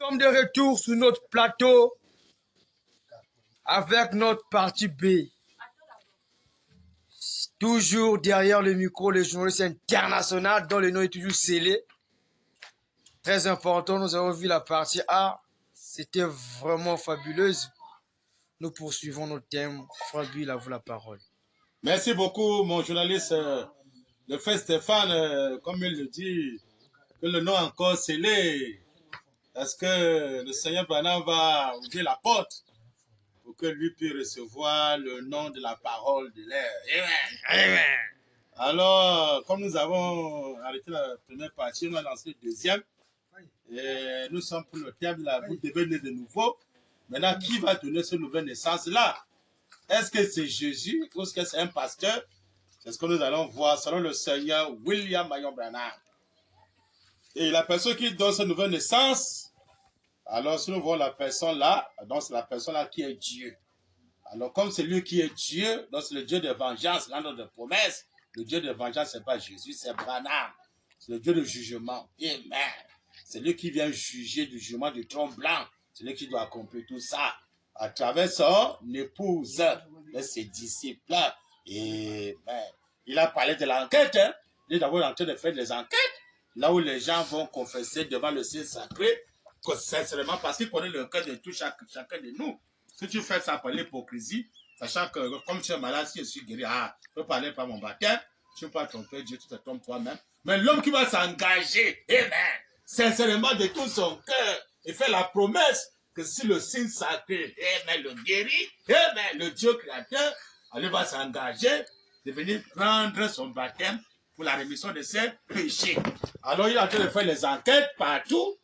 sommes de retour sur notre plateau avec notre partie B. Toujours derrière le micro, le journaliste international dont le nom est toujours scellé. Très important, nous avons vu la partie A. C'était vraiment fabuleuse. Nous poursuivons notre thème. Fabil, à vous la parole. Merci beaucoup, mon journaliste. Le frère Stéphane, comme il le dit, que le nom est encore scellé. Parce que le Seigneur Branham va ouvrir la porte pour que lui puisse recevoir le nom de la parole de l'air. Amen. Amen. Alors, comme nous avons arrêté la première partie, nous allons lancer la deuxième. Et nous sommes pour le thème de la vous devez naître de nouveau. Maintenant, qui va donner cette nouvelle naissance-là? Est-ce que c'est Jésus ou est-ce que c'est un pasteur? C'est ce que nous allons voir selon le Seigneur William Marion Branham. Et la personne qui donne cette nouvelle naissance, alors si nous voyons la personne là, donc c'est la personne là qui est Dieu. Alors comme c'est lui qui est Dieu, donc c'est le Dieu de vengeance, l'ange de promesse. Le Dieu de vengeance, ce n'est pas Jésus, c'est Branham. C'est le Dieu de jugement. Amen. C'est lui qui vient juger du jugement du trône blanc. C'est lui qui doit accomplir tout ça à travers son épouse et ses disciples. Et ben, il a parlé de l'enquête. Hein. Il est d'abord en train de faire des enquêtes. Là où les gens vont confesser devant le ciel sacré, sincèrement, parce qu'il connaît le cœur de tout chacun de nous. Si tu fais ça par l'hypocrisie, sachant que comme tu es malade, si je suis guéri, je peux parler par mon baptême, tu ne peux pas tromper Dieu, tu te trompes toi-même. Mais l'homme qui va s'engager, amen, sincèrement de tout son cœur, et fait la promesse que si le signe sacré, amen, le guérit, amen, le Dieu créateur, il va s'engager de venir prendre son baptême pour la rémission de ses péchés. Alors il est en train de faire les enquêtes partout,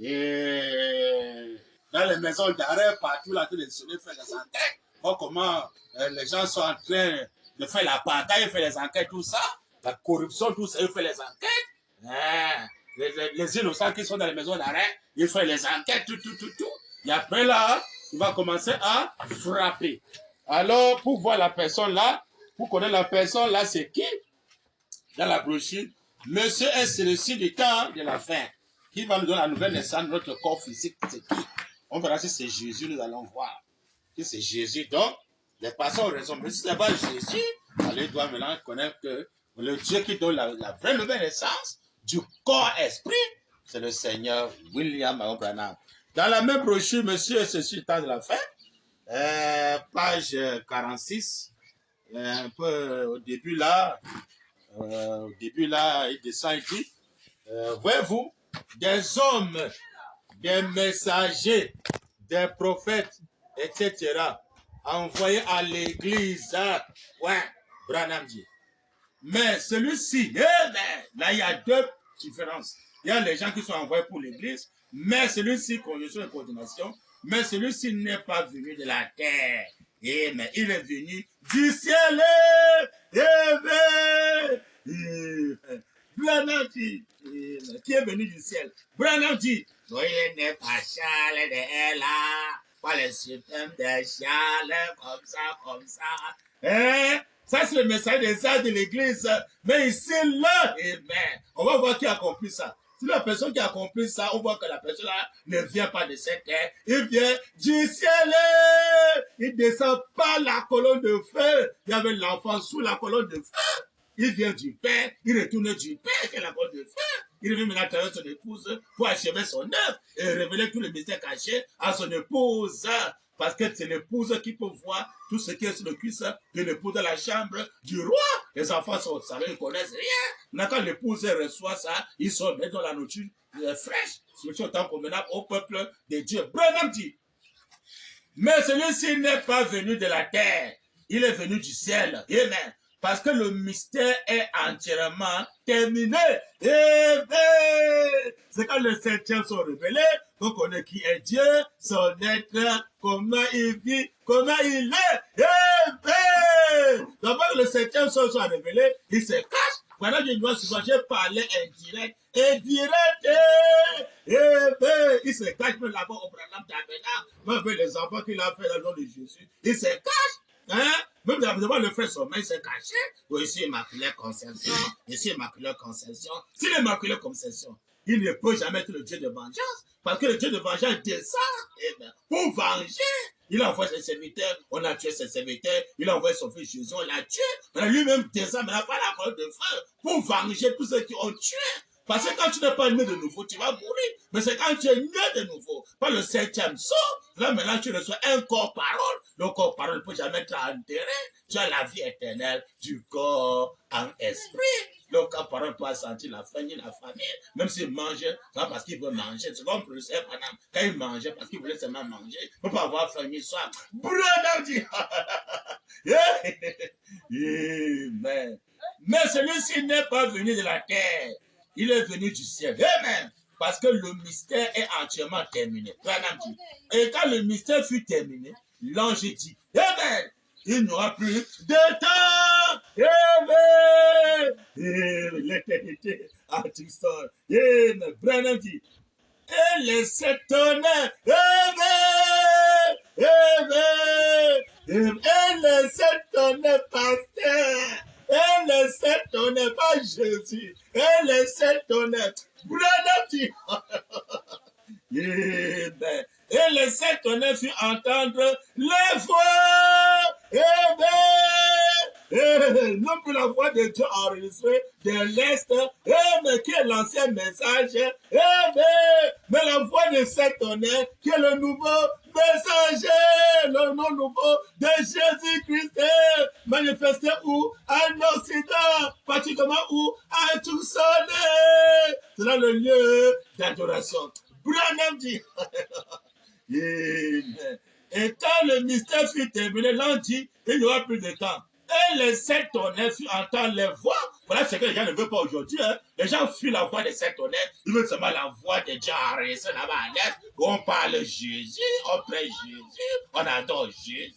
et dans les maisons d'arrêt, partout, là, tous les faire des enquêtes, voir comment les gens sont en train de faire la bataille, faire les enquêtes, tout ça, la corruption, tout ça, il fait les enquêtes. Les innocents qui sont dans les maisons d'arrêt, il fait les enquêtes, tout. Et après là, il va commencer à frapper. Alors, pour voir la personne là, pour connaître la personne là, c'est qui? Dans la brochure, monsieur est celui-ci du temps de la fin. Qui va nous donner la nouvelle naissance de notre corps physique, c'est qui? On verra si c'est Jésus, nous allons voir. Si c'est Jésus, donc, les personnes ont raison. Mais si ce n'est pas Jésus, alors il doit maintenant connaître que le Dieu qui donne la vraie nouvelle naissance du corps-esprit, c'est le Seigneur William Marion Branham. Dans la même brochure, monsieur est celui-ci du temps de la fin, page 46, un peu au début là, il descend, il dit, voyez-vous, des hommes, des messagers, des prophètes, etc., envoyés à l'église, ouais, Branham dit. Mais celui-ci, là, il y a deux différences. Il y a les gens qui sont envoyés pour l'église, mais celui-ci, conjonction et coordination, mais celui-ci n'est pas venu de la terre. Mais il est venu du ciel. Branham dit, qui est venu du ciel. Branham dit, il n'est pas Charles de là, pas le système de Charles, comme ça. Ça, c'est le message des arts de l'église. Mais ici, là, on va voir qui a compris ça. Si la personne qui a compris ça, on voit que la personne là ne vient pas de cette terre, il vient du ciel. Il descend par la colonne de feu. Il y avait l'enfant sous la colonne de feu. Il vient du Père, il retourne du Père qui est la colonne de feu. Il revient maintenant à son épouse pour achever son œuvre et révéler tous les mystères cachés à son épouse. Parce que c'est l'épouse qui peut voir tout ce qui est sur le cuisse de l'épouse de la chambre du roi. Les enfants sont au salon, ils ne connaissent rien. Maintenant, quand l'épouse reçoit ça, ils sont mis dans la nourriture fraîche. C'est autant convenable au peuple de Dieu. Branham dit, mais celui-ci n'est pas venu de la terre, il est venu du ciel. Amen. Parce que le mystère est entièrement terminé. C'est quand les septièmes sont révélés qu'on connaît qui est Dieu, son être, comment il vit, comment il est. D'abord que les septièmes sont révélés, il se cache. Pendant que je parlais indirect. Il se cache même là-bas au Branham Tabernacle. Même avec les enfants qu'il a fait dans le nom de Jésus, il se cache. Même devant le frère sommeil, il s'est caché. Ici, Immaculée Conception. Ici, Immaculée Conception. C'est l'Immaculée Conception. il ne peut jamais être le Dieu de vengeance. Parce que le Dieu de vengeance descend pour venger. Il envoie ses serviteurs, on a tué ses serviteurs, il a envoyé son fils Jésus, on l'a tué. Mais lui-même descend, mais il n'a pas la colonne de feu pour venger tous ceux qui ont tué. Parce que quand tu n'es pas né de nouveau, tu vas mourir. Mais c'est quand tu es né de nouveau, par le 7e saut, là maintenant tu reçois un corps parole. Le corps parole ne peut jamais être enterré. Tu as la vie éternelle du corps en esprit. Le corps parole ne peut pas sentir la faim ni la famine. Même s'il mangeait, c'est pas parce qu'il veut manger. C'est comme le Seigneur, quand il mangeait, parce qu'il voulait seulement manger. Il ne peut pas avoir faim ni soif. Brother dit, Amen. Mais celui-ci n'est pas venu de la terre. Il est venu du ciel. Amen. Parce que le mystère est entièrement terminé. Et quand le mystère fut terminé, l'ange dit, Amen. Il n'y aura plus de temps. Amen. L'éternité a tout ça. Amen. Branham dit, et les 7 tonnerres. Amen. Amen. Et les 7 tonnerres pasteurs. Et les 7 tonnerres, pas Jésus. Et les 7 tonnerres. Branham dit, Amen. Et les 7 tonnerres firent entendre les voix. Amen. Non plus la voix de Dieu enregistrée de l'Est, mais qui est l'ancien message. Amen. Mais la voix de 7 tonnerres, qui est le nouveau messager, le nom nouveau de Jésus-Christ, manifesté où? En Occident, particulièrement où? À Tucson. C'est là le lieu d'adoration. Branham dit, Amen. Et quand le mystère fut terminé, l'on dit, il n'y aura plus de temps. Et les 7 tonnerres furent entendre les voix. Voilà ce que les gens ne veulent pas aujourd'hui. Hein. Les gens fuient la voix des 7 tonnerres. Ils veulent seulement la voix de Dieu enregistrée là-bas à l'est. On parle Jésus, on prête Jésus, on adore Jésus.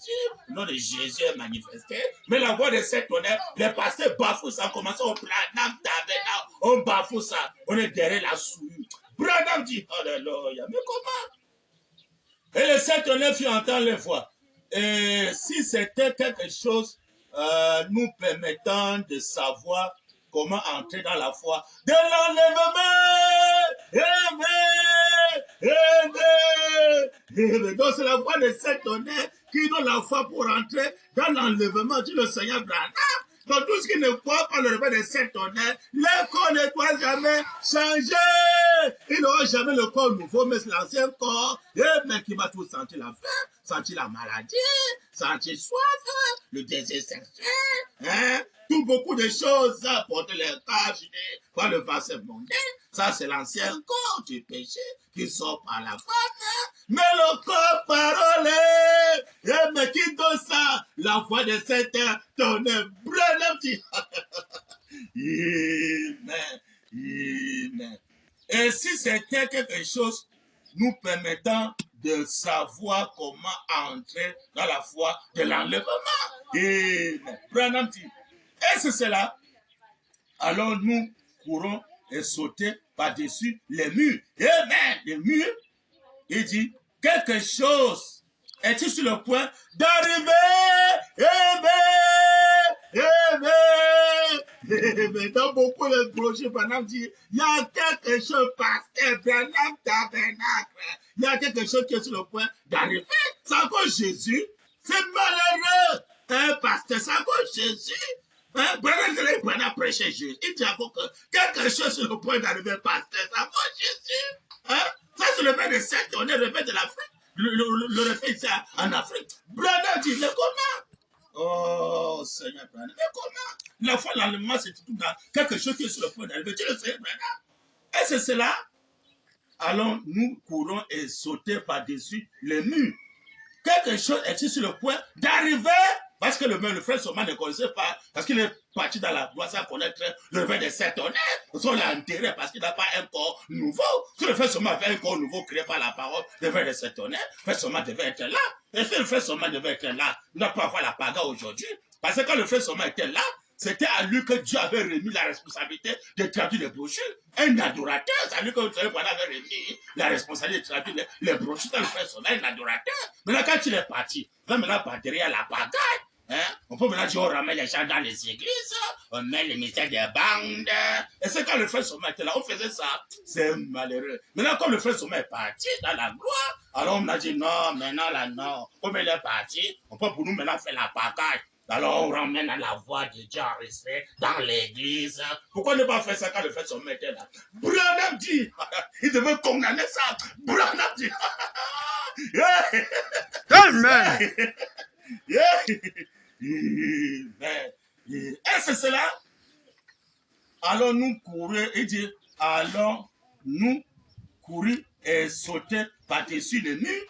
Le nom de Jésus est manifesté. Mais la voix des 7 tonnerres, les pasteurs bafouent ça. On commence au planam tabernacle. On bafoue ça. On est derrière la souillure. Branham dit, Alléluia. Mais comment? Et les 7 tonnerres furent entendre les voix. Et si c'était quelque chose nous permettant de savoir comment entrer dans la foi de l'enlèvement. Amen. Donc c'est la voix de 7 tonnerres qui donne la foi pour entrer dans l'enlèvement du Seigneur Branham. Donc tout ce qui ne croit pas le réveil de 7 tonnerres, le corps ne doit jamais changer. Il n'aura jamais le corps nouveau, mais c'est l'ancien corps. Mais qui va tout sentir la faim, sentir la maladie, sentir soif, le désir sexuel, hein? Tout beaucoup de choses, porter les cages par le vaccin mondain. Ça, c'est l'ancien corps du péché qui sort par la femme. Mais le corps parole, mais qui donne ça? La voix de 7 tonnerres. Branham dit, Amen. Amen. Et si c'était quelque chose nous permettant de savoir comment entrer dans la foi de l'enlèvement. Amen. Branham dit, et c'est cela, alors nous courons et sauter par-dessus les murs. Amen. Les murs, il dit, quelque chose est-il sur le point d'arriver? Amen. Amen. Mais dans beaucoup de projets, Branham dit, il y a quelque chose, pasteur Branham tabernacle. Il y a quelque chose qui est sur le point d'arriver. C'est encore Jésus. C'est malheureux. Un pasteur, c'est encore Jésus. Branham prêchait Jésus. Il dit encore que quelque chose sur le point d'arriver, pasteur, c'est encore Jésus. Hein? Ça, c'est le fait de 7 tonnerres, le fait de l'Afrique. Le refait ici en Afrique. Branham dit, mais comment? Oh, Seigneur Branham, mais comment? La foi, l'enlèvement, c'est tout dans quelque chose qui est sur le point d'arriver. Tu le sais, Branham. Et c'est cela. Alors, nous courons et sauter par-dessus les murs. Quelque chose est sur le point d'arriver. Parce que le frère Soma ne connaissait pas, parce qu'il est parti dans la gloire sans connaître le réveil de 7 tonnerres. On l'a enterré parce qu'il n'a pas un corps nouveau. Si le frère Soma avait un corps nouveau créé par la parole, le réveil de 7 tonnerres, le frère Soma devait être là. Et si le frère Soma devait être là, il n'a pas avoir la paga aujourd'hui. Parce que quand le frère Soma était là, c'était à lui que Dieu avait remis la responsabilité de traduire les brochures. Un adorateur, c'est à lui que le frère Soma avait remis la responsabilité de traduire les brochures. Le frère Soma, un adorateur. Maintenant, quand il est parti, il va maintenant pas derrière la pagaille. Hein? On peut maintenant dire, on ramène les gens dans les églises, on met les mystères des bandes. Et c'est quand le frère Sommet était là, on faisait ça. C'est malheureux. Maintenant, comme le frère Sommet est parti dans la gloire, alors on a dit non, maintenant là, non. Comme il est parti, on peut pour nous maintenant faire la pagaille. Alors on ramène à la voix de Dieu en respect dans l'église. Pourquoi ne pas faire ça quand le frère Sommet était là? Branham dit, il devait condamner ça. Branham dit, Amen. Et c'est cela. Allons-nous courir et dire, allons-nous courir et sauter par-dessus les murs.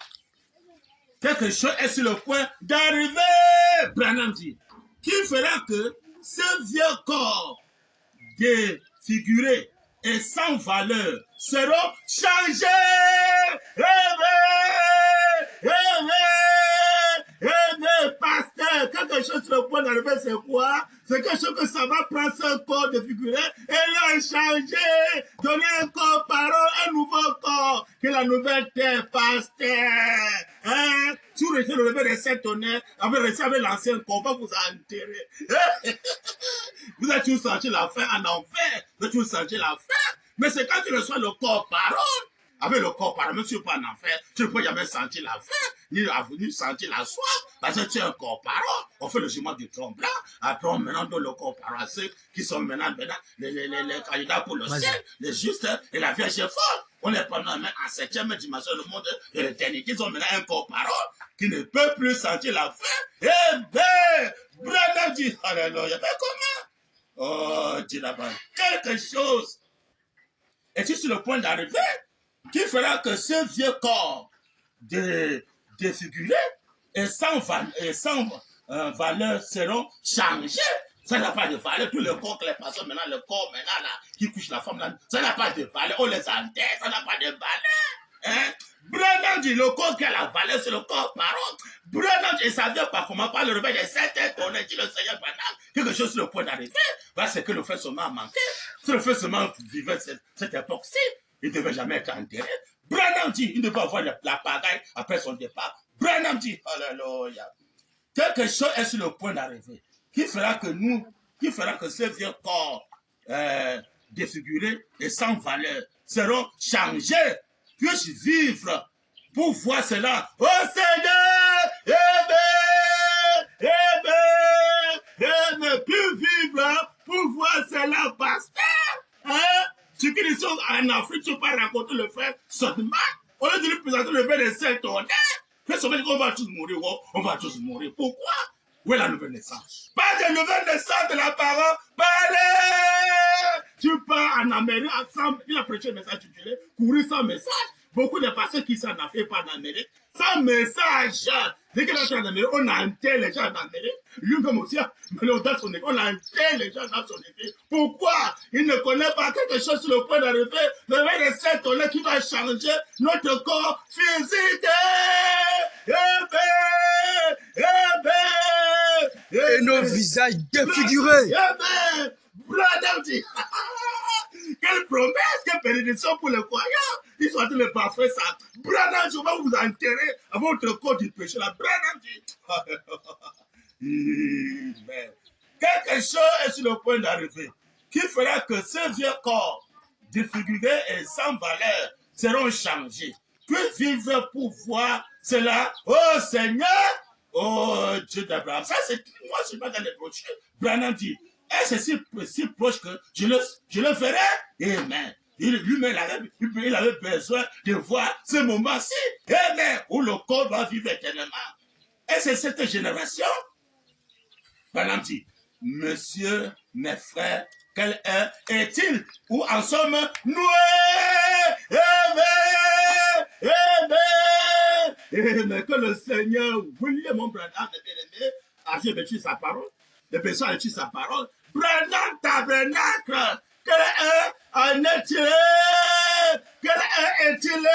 Quelque chose est sur le point d'arriver. Branham dit, qui fera que ce vieux corps défiguré et sans valeur seront changés. Pasteur, quelque chose sur le point d'arriver, c'est quoi? C'est quelque chose que ça va prendre ce corps défiguré et le changer, donner un corps parole, un nouveau corps, que la nouvelle terre, pasteur. Hein? Si vous restez le lever des 7 tonnerres, avez réussi avec l'ancien corps, on va vous enterrer. Vous avez toujours senti la faim en enfer, vous avez toujours senti la faim, mais c'est quand tu reçois le corps parole. Avec le corps, par même si tu pas en enfer, tu ne peux jamais sentir la faim, ni sentir la soif, parce que tu es un corps parole. On fait le jugement du trompe blanc, après on maintenant donne le corps parole, ceux qui sont maintenant les candidats pour le ciel, les justes et la Vierge folle. On est pendant même en 7e dimension du monde de l'éternité, ils ont maintenant un corps parole qui ne peut plus sentir la faim. Eh bien, Branham dit, alléluia, mais comment? Oh, dis là-bas, quelque chose. Es-tu sur le point d'arriver? Qui fera que ce vieux corps défiguré et sans valeur seront changés. Ça n'a pas de valeur. Tous les corps que les personnes maintenant, le corps maintenant là, qui couche la femme là, ça n'a pas de valeur. On les enterre, ça n'a pas de valeur. Hein? Branham dit, le corps qui a la valeur, c'est le corps parole. Branham dit, et ça vient par comment? Par le réveil des 7 tonnerres, dit le Seigneur Branham, quelque chose sur le point d'arriver. Voilà ce que le frère Seulement a manqué. Si le frère Seulement vivait cette époque-ci, il ne devait jamais être enterré. Branham dit, il ne devait avoir la pagaille après son départ. Branham dit, alléluia. Quelque chose est sur le point d'arriver. Qui fera que ce vieux corps défiguré et sans valeur seront changés, puissent vivre pour voir cela. Oh Seigneur, puis vivre pour voir cela, pasteur. Hein? Ceux qui sont en Afrique, tu peux pas raconter le frère seulement. On lieu de lui présenter le frère de 7 tonnerres. Frère Seulement, on va tous mourir. On va tous mourir. Pourquoi? Où est la nouvelle naissance? Pas de nouvelle naissance de la parole. Parlez! Tu pars en Amérique, il a prêché le message, tu dirais, courir sans message. Beaucoup de personnes qui sont en Afrique, pas en Amérique, sans message. Dès qu'il est en Amérique, on enterre les gens en Amérique. Lui-même aussi, mais dans son église, on enterre les gens dans son église. Pourquoi? Il ne connaît pas quelque chose sur le point d'arriver. Le réveil de 7 tonnerres qui va changer notre corps physique. Et nos visages défigurés. Branham dit, quelle promesse, quelle bénédiction pour les croyants. Ils sont en train de parfaire ça. Branham dit, on va vous enterrer à votre corps du péché. La Branham dit, quelque chose est sur le point d'arriver qui fera que ce vieux corps défiguré et sans valeur seront changés. Que vivre pour voir cela, oh Seigneur, oh Dieu d'Abraham. Ça, c'est moi, je suis pas dans les brochures. Branham dit, et c'est si proche que je le ferai. Amen. Lui-même, il avait besoin de voir ce moment-ci. Amen. Où le corps va vivre éternellement. Et c'est cette génération. Branham dit, Monsieur, mes frères, quelle heure est-il? Où en sommes-nous? Mais que le Seigneur, William, mon Branham, est bien-aimé, a vécu sa parole. Les personnes ont vécu sa parole. Branham tabernacle, quelle heure en est-il? Quelle heure est-il?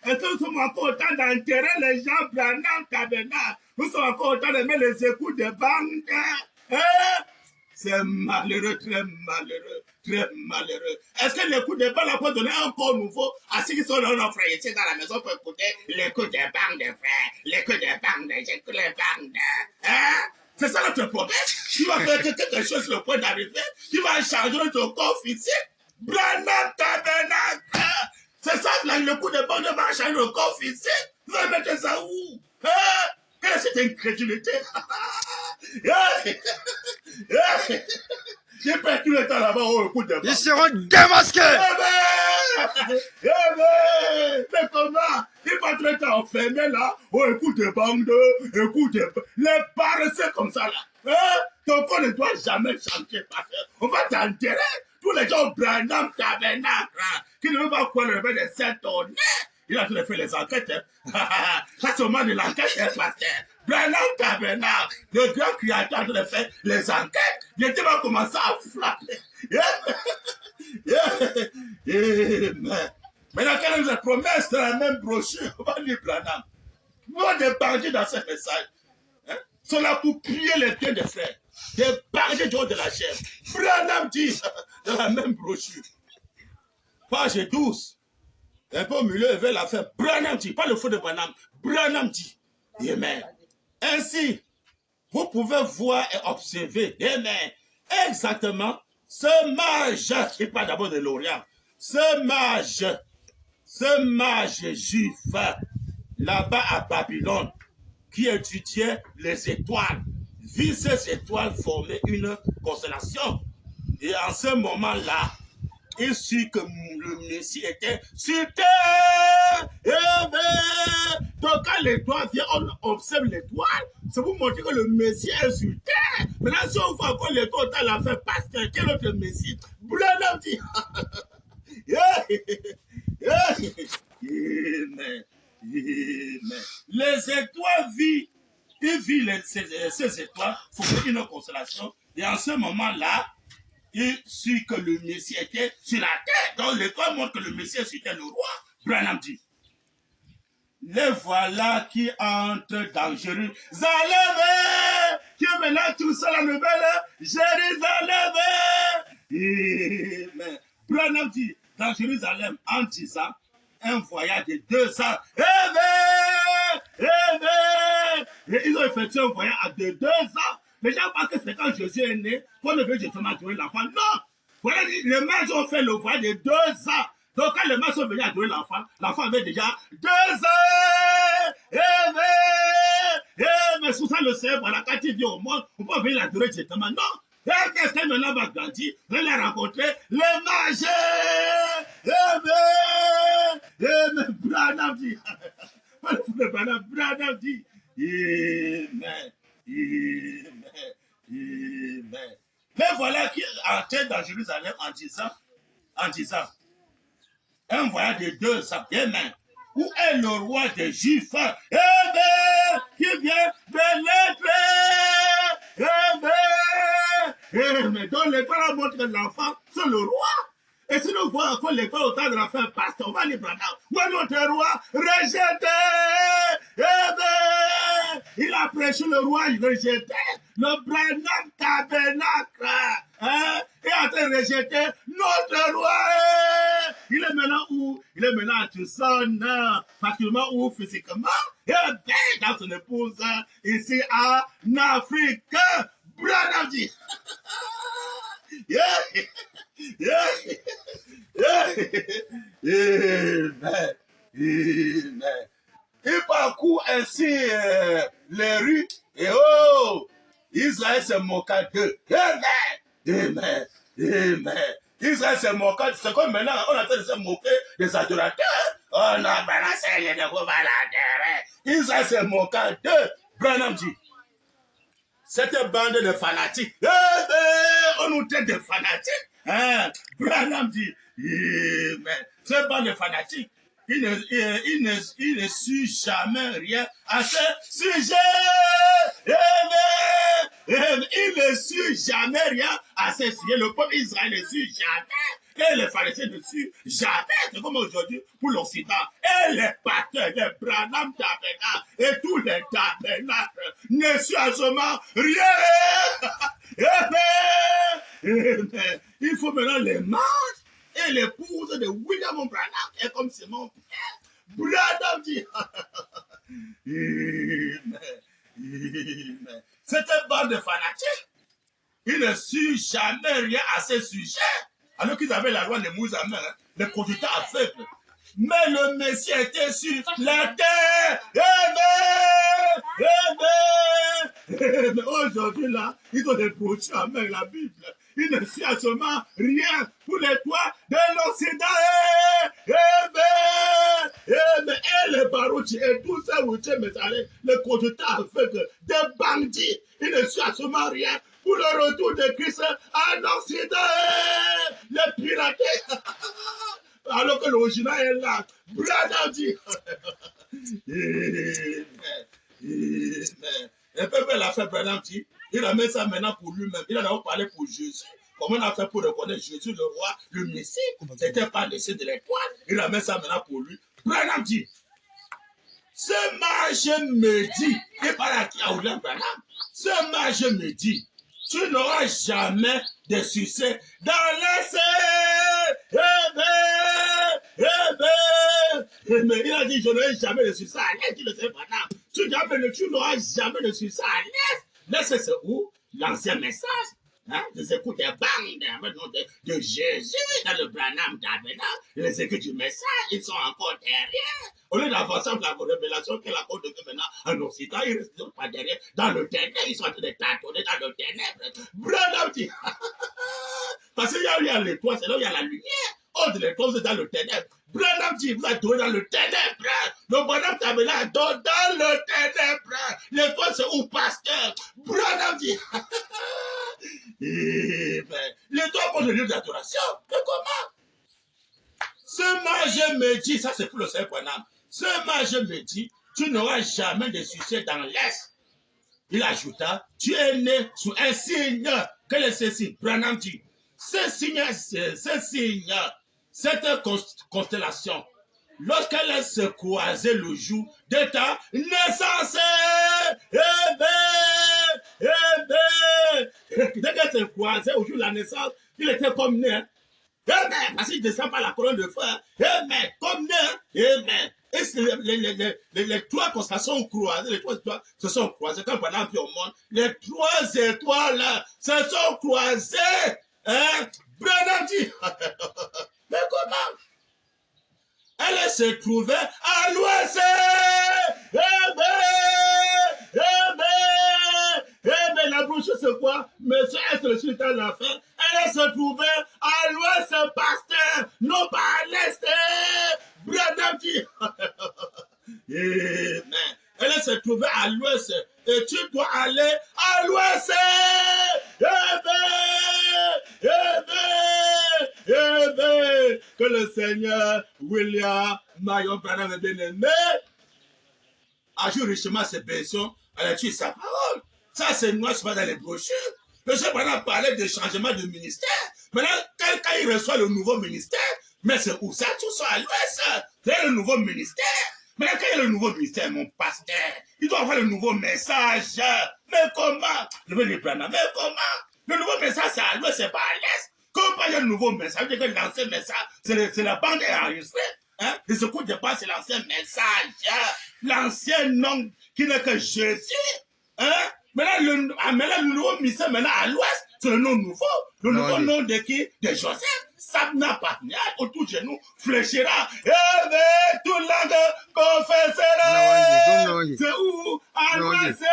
Est-ce que nous sommes encore au temps d'enterrer les gens? Branham tabernacle. Nous sommes encore au temps de mettre les écoutes des bandes. C'est malheureux, très malheureux, très malheureux. Est-ce que les coups de balle peuvent donner un corps nouveau à ceux qui sont dans nos frères ici dans la maison pour écouter les coups de bang de frères, les coups de bang de j'écoute les bang de... Hein? C'est ça notre promesse. Tu vas faire quelque chose sur le point d'arriver. Tu vas changer ton corps physique. Branham Tabernacle. C'est ça, là, le coup de bande va changer le corps physique. Tu vas mettre ça où? Hein? Quelle est cette incrédulité? J'ai perdu le temps là-bas au coup de bande. Ils seront démasqués. Mais comment? Il va être enfermé là, au coup de bande, écoute, les paresseux comme ça là. Hein? Ton corps ne doit jamais changer parce qu'on va t'enterrer. Tous les gens au Branham Tabernacle qui ne veulent pas croire le réveil de Saint-Tonnerre. Il a tout fait les enquêtes. Ça, c'est au moment de l'enquête, pasteur. Branham Tabernacle, le grand créateur a tout fait les enquêtes. Il était va commencer à flapper. Maintenant, quelle est la promesse de la même brochure? On va dire Branham. Moi, des bandits dans ce message. Hein? Sont là pour prier les pieds des frères. Des bandits du haut de la chair. Branham dit dans la même brochure. Page 12. Un peu au milieu, vers la fin. Branham dit, pas le faux de Branham. Branham dit. Amen. Ainsi, vous pouvez voir et observer. Amen. Exactement. Ce mage, qui parle d'abord de l'Orient. Ce mage juif, là-bas à Babylone, qui étudiait les étoiles, vit ces étoiles former une constellation. Et en ce moment-là, il sut que le Messie était sur terre. Donc quand l'étoile vient, on observe l'étoile. C'est pour montrer que le Messie est sur terre. Maintenant, si on voit que l'étoile est la fait pasteur, quel autre Messie? Branham dit. Amen. Les étoiles vit. Il vit ces étoiles former une constellation. Et en ce moment-là, il sut que le Messie était sur la terre. Donc l'étoile montre que le Messie était le roi. Branham dit. Les voilà qui entrent dans Jérusalem. Qui est maintenant tout ça la nouvelle Jérusalem. Amen. Branham dit dans Jérusalem en disant un voyage de 2 ans. Amen. Amen. Et ils ont effectué un voyage de 2 ans. Les gens pensent que c'est quand Jésus est né qu'on ne veut justement trouver l'enfant. Non. Voilà, les mages ont fait le voyage de 2 ans. Donc quand les mages sont venus adorer l'enfant avait déjà 2 ans. Amen. Mais sous ça le Seigneur, voilà, quand il vient au monde, on peut venir l'adorer directement. Non. Et qu'est-ce que maintenant va grandir? On va rencontrer les mages. Amen. Amen. Branham dit. Branham dit. Amen. Amen. Amen. Mais voilà qui entrait dans Jérusalem en disant, un voyage de 2 ans, amen. Où est le roi des Juifs? Amen. Qui vient de l'être. Amen. Amen. Donc l'étoile montre que l'enfant, c'est le roi. Et si nous voyons encore l'étoile au temps de la fin, pasteur, on va les prendre. Où est notre roi? Rejeté. Amen. Il a prêché le roi, il rejetait. Le Branham Tabernacle. Hein? Il est en train de rejeter notre roi. Il est maintenant où? Il est maintenant à Tucson, particulièrement où physiquement? Et bien dans son épouse, ici en Afrique. Branham dit. Yeah. Yeah. Yeah. Amen. Amen. Il parcourt ainsi les rues et oh, Israël se moqua d'eux. Amen. Amen. Amen. Israël se moqua. C'est comme maintenant, on est en train de se moquer des adorateurs. Oh non, maintenant c'est les nouveaux adorateurs. Israël se moqua d'eux. Branham dit. Cette bande de fanatiques. On nous traite de fanatiques. Hein? Branham dit. Amen. Cette bande de fanatiques. Il ne sut jamais rien à ce sujet. Amen. Il ne sut jamais rien à ce sujet. Le peuple Israël ne sut jamais. Et les pharisiens ne sut jamais. C'est comme aujourd'hui pour l'Occident. Et les pasteurs, les Branham Tabernacle et tous les tabernacles ne sut absolument rien. Amen. Branham dit. Cette bande de fanatiques, ils ne surent jamais rien à ce sujet. Alors qu'ils avaient la loi de Moïse en main, les conducteurs aveugles. Mais le Messie était sur la terre. Mais aujourd'hui, là, ils ont des brochures en main, la Bible. Ils ne suivent absolument rien pour les toits de l'Occident. Et les barouches et tout ça, les conducteurs aveugles, des bandits, ils ne suivent absolument rien pour le retour de Christ en Occident. Les piratés. Alors que l'original est là. Branham dit. Le peuple l'a fait, Branham dit. Il a mis ça maintenant pour lui-même. Il a d'abord parlé pour Jésus. Comment on a fait pour reconnaître Jésus, le roi, le Messie? C'était pas laissé de l'étoile. Il a mis ça maintenant pour lui. Branham dit. Ce marché me dit. Et par là qui a ouvert Branham. Ce marché me dit. Tu n'auras jamais de succès dans l'essai. Mais il a dit, je n'aurai jamais de succès à l'est. Tu ne sais pas. Tu n'auras jamais de succès à l'est. L'est, c'est où? L'ancien message. Hein? Les écoutes des bandes de Jésus dans le Branham Tabernacle. Les écoutes du message, ils sont encore derrière. Au lieu d'avancer avec la révélation qu'elle a connue maintenant en Occident, ils ne restent pas derrière. Dans le ténèbre, ils sont en train de tâtonner dans le ténèbre. Branham dit, parce qu'il y a l'étoile, c'est là où il y a la lumière. Autre l'étoile, c'est dans le ténèbre. Branham dit, vous êtes donné dans le ténèbre. Le Branham Tabernacle dans le ténèbre. L'étoile, c'est où, pasteur? Branham dit, l'étoile pour le lieu d'adoration. Mais comment? Ce mage me dit, ça c'est pour le Seigneur Branham. Ce mage me dit, tu n'auras jamais de succès dans l'Est. Il ajouta, tu es né sous un signe. Quel est ce signe? Branham dit, ce signe, cette constellation, lorsqu'elle se croisait le jour de ta naissance, dès qu'elle se croisait au jour de la naissance, il était comme né. Amen. Parce qu'il ne descend pas la colonne de feu. Amen. Comme né. Amen. Et les trois constellations croisées, les trois étoiles se sont croisées. Quand Branham vit au monde, les trois étoiles se sont croisées. Hein? Branham dit. Mais comment? Elle se trouvait à l'ouest. La brochure c'est quoi? Monsieur est le sultan l'a fait. Elle se trouvait à l'ouest, pasteur, non pas à l'est. Branham dit. Amen. Elle se trouvait à l'ouest et tu dois aller à l'ouest. Que le Seigneur William Marion Branham est bien aimé. Ajoute richement ses bénédictions à la tuer sa parole. Ça, c'est moi, c'est pas dans les brochures. Le Seigneur Branham parlait de changement de ministère. Maintenant, quand il reçoit le nouveau ministère, mais c'est où ça? Tout ça à l'ouest. C'est le nouveau ministère. Maintenant, quand il y a le nouveau ministère, mon pasteur, il doit avoir le nouveau message. Mais comment? Je veux dire, Branham, mais comment? Le nouveau message, c'est à l'ouest, c'est pas à l'est. Comment il y a le nouveau message? Ça veut dire que l'ancien message, c'est la bande est enregistrée. Hein? Les secours de base, c'est l'ancien message. L'ancien nom qui n'est que Jésus. Hein? Maintenant, le nouveau mystère, maintenant à l'ouest, c'est le nom nouveau. Le nouveau nom de qui? De Joseph. Sabna Patnia, autour de genou, fléchira. Et tout le monde confessera. C'est où? À l'ouest.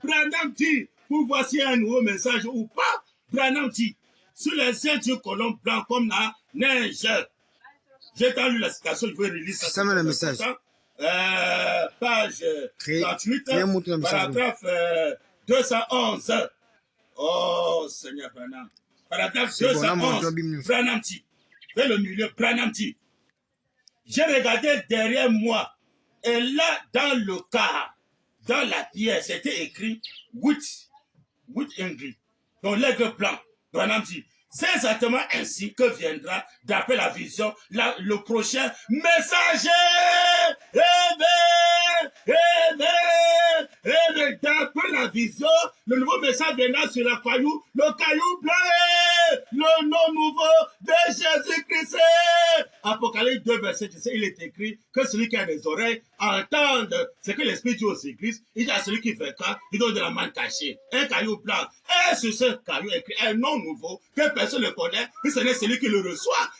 Branham dit, vous voici un nouveau message ou pas? Branham dit, sur les ceintures colombe blanc comme la neige. J'ai lu la citation, je vais relire ça. Ça met le message. Page 38, paragraphe 211. Oh, Seigneur Branham. Paragraphe 211. Branham dit, vers le milieu, Branham dit, j'ai regardé derrière moi, et là, dans le car, dans la pierre, c'était écrit, with English, donc l'aigle blanc. Branham dit, c'est exactement ainsi que viendra, d'après la vision, le prochain messager. Amen, amen, Et d'après la vision, le nouveau message viendra sur le caillou blanc, le nom nouveau de Jésus-Christ. Apocalypse 2, verset 17, il est écrit que celui qui a des oreilles entende ce que l'Esprit dit aux églises. Il dit à celui qui fait cas, il donne de la manne cachée, un caillou blanc. Et sur ce caillou écrit un nom nouveau que personne ne connaît, et ce n'est celui qui le reçoit.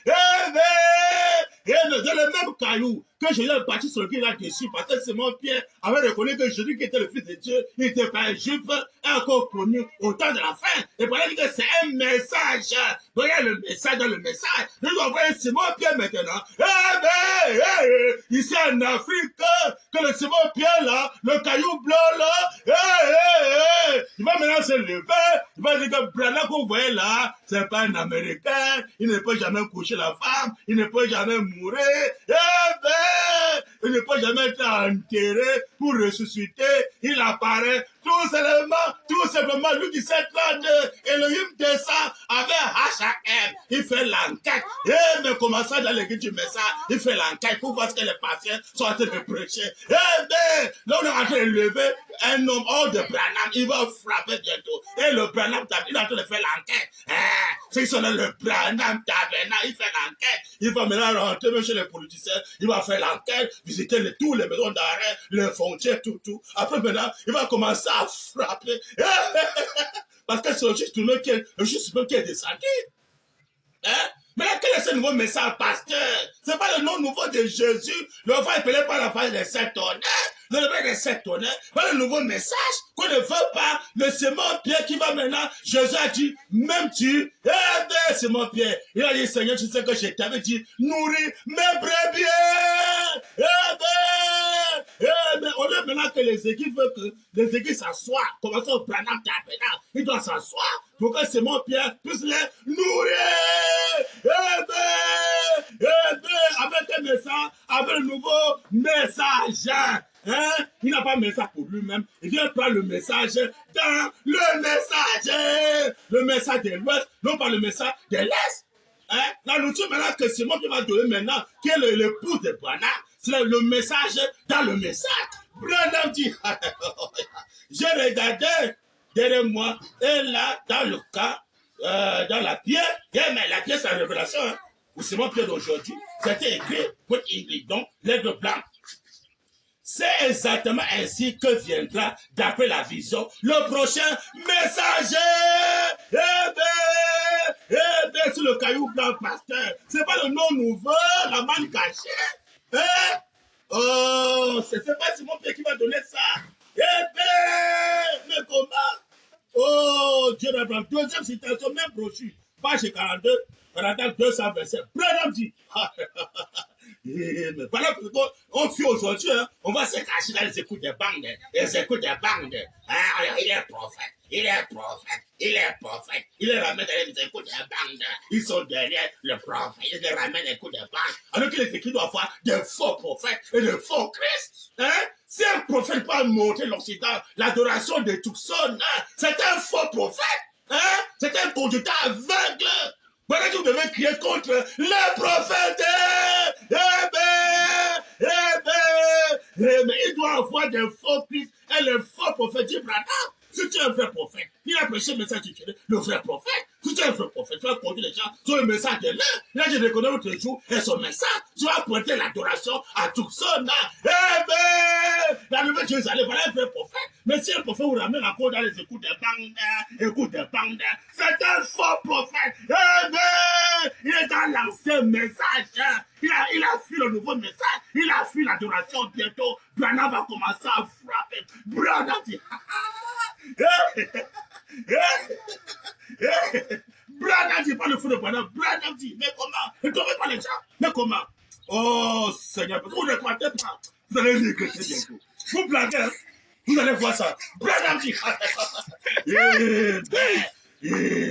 Et dans le même caillou que Jésus a bâti sur lequel il a dessus, parce que Simon Pierre avait reconnu que Jésus qui était le Fils de Dieu, il n'était pas un juif, et encore connu au temps de la fin. Et voilà dit que c'est un message. Donc il y a le message dans le message. Nous envoyons Simon Pierre maintenant. Ici en Afrique, que le Simon Pierre là, le caillou blanc là, il va maintenant se lever, il va dire que Branham qu'on voyait là, c'est pas un Américain, il ne peut jamais coucher la femme, il ne peut jamais mourir, il ne peut jamais être enterré pour ressusciter, il apparaît tout simplement, lui qui s'est de Elohim descend avec H.A.M. Il fait l'enquête. Mais comment ça dans l'église du message, il fait l'enquête pour voir ce que les patients sont en train de prêcher. Mais là on est en train de lever un homme hors de Branham, il va frapper bientôt. Et le Branham, il est en train de faire l'enquête. C'est son nom, le Branham Tabernacle, il fait l'enquête. Il va maintenant rentrer même chez les politiciens, il va faire l'enquête, visiter tous les maisons d'arrêt, les frontières, tout. Après maintenant, il va commencer à frapper. Parce que c'est le juste humain qui est descendu. Mais là, quel est ce nouveau message, pasteur? Ce n'est pas le nom nouveau de Jésus. Le va appelé par la face des 7 tonnerres. Le lever des 7 tonnerres. Pas le nouveau message qu'on ne veut pas. Le Simon Pierre qui va maintenant. Jésus a dit, même tu, Simon Pierre. Il a dit, Seigneur, tu sais que je t'avais dit, nourris mes brebis. Mais on veut maintenant que les équipes veulent que les équipes s'assoient. Commençons au Branham Tabernacle. Il doit s'asseoir pour que Simon Pierre puisse les nourrir. Avec un message, avec un nouveau message. Il n'a pas un message pour lui-même. Il vient prendre le message dans le message. Le message de l'Ouest, non pas le message de l'Est. La nourriture maintenant que Simon Pierre va donner maintenant, qui est l'épouse de Branham, c'est le message dans le message. Branham dit, j'ai regardé derrière moi, et là, dans le cas, dans la pierre, mais la pierre c'est la révélation, ou Simon Pierre d'aujourd'hui, c'était écrit, pour English, donc, lettre blanche. C'est exactement ainsi que viendra, d'après la vision, le prochain messager. Sur le caillou blanc, pasteur. C'est pas le nom nouveau, la manne cachée. Oh, c'est pas Simon Pierre qui va donner ça. Mais comment? Oh, Dieu d'Abraham. Deuxième citation, même brochure. Page 42, 200 versets. Branham dit. Mais voilà pourquoi on fuit aujourd'hui, on va se cacher dans les écoutes des bandes. Les écoutes des bandes. Il est prophète, il est prophète, il est prophète. Il les ramène dans les écoutes des bandes. Ils sont derrière le prophète, ils les ramènent dans les écoutes des bandes. Alors que les écrits doivent avoir des faux prophètes et de faux Christ. Si un prophète peut montrer l'Occident, l'adoration de Tucson, c'est un faux prophète. C'est un conducteur aveugle. Voilà que vous devez crier contre les prophètes. Mais il doit avoir des faux Christ et les faux prophètes. Branham, si tu es un vrai prophète, il a prêché le message du Dieu, le vrai prophète. Si tu es un vrai prophète, tu vas conduire les gens sur le message de l'un. Là, je reconnais votre jour et son message. Tu vas pointer l'adoration à tout ça. La nouvelle Jérusalem, voilà un vrai prophète. Mais si un prophète vous ramène encore dans les écoutes des bandes, c'est un faux prophète. Il est dans l'ancien message. Il a fui le nouveau message. Il a fui l'adoration bientôt. Branham va commencer à frapper. Branham dit, Branham dit, pas le fou de Branham. Branham dit, mais comment? Ne trouvez pas les gens. Mais comment? Oh Seigneur, vous ne croyez pas. Vous allez regretter bientôt. Vous blaguez, vous allez voir ça. Branham dit,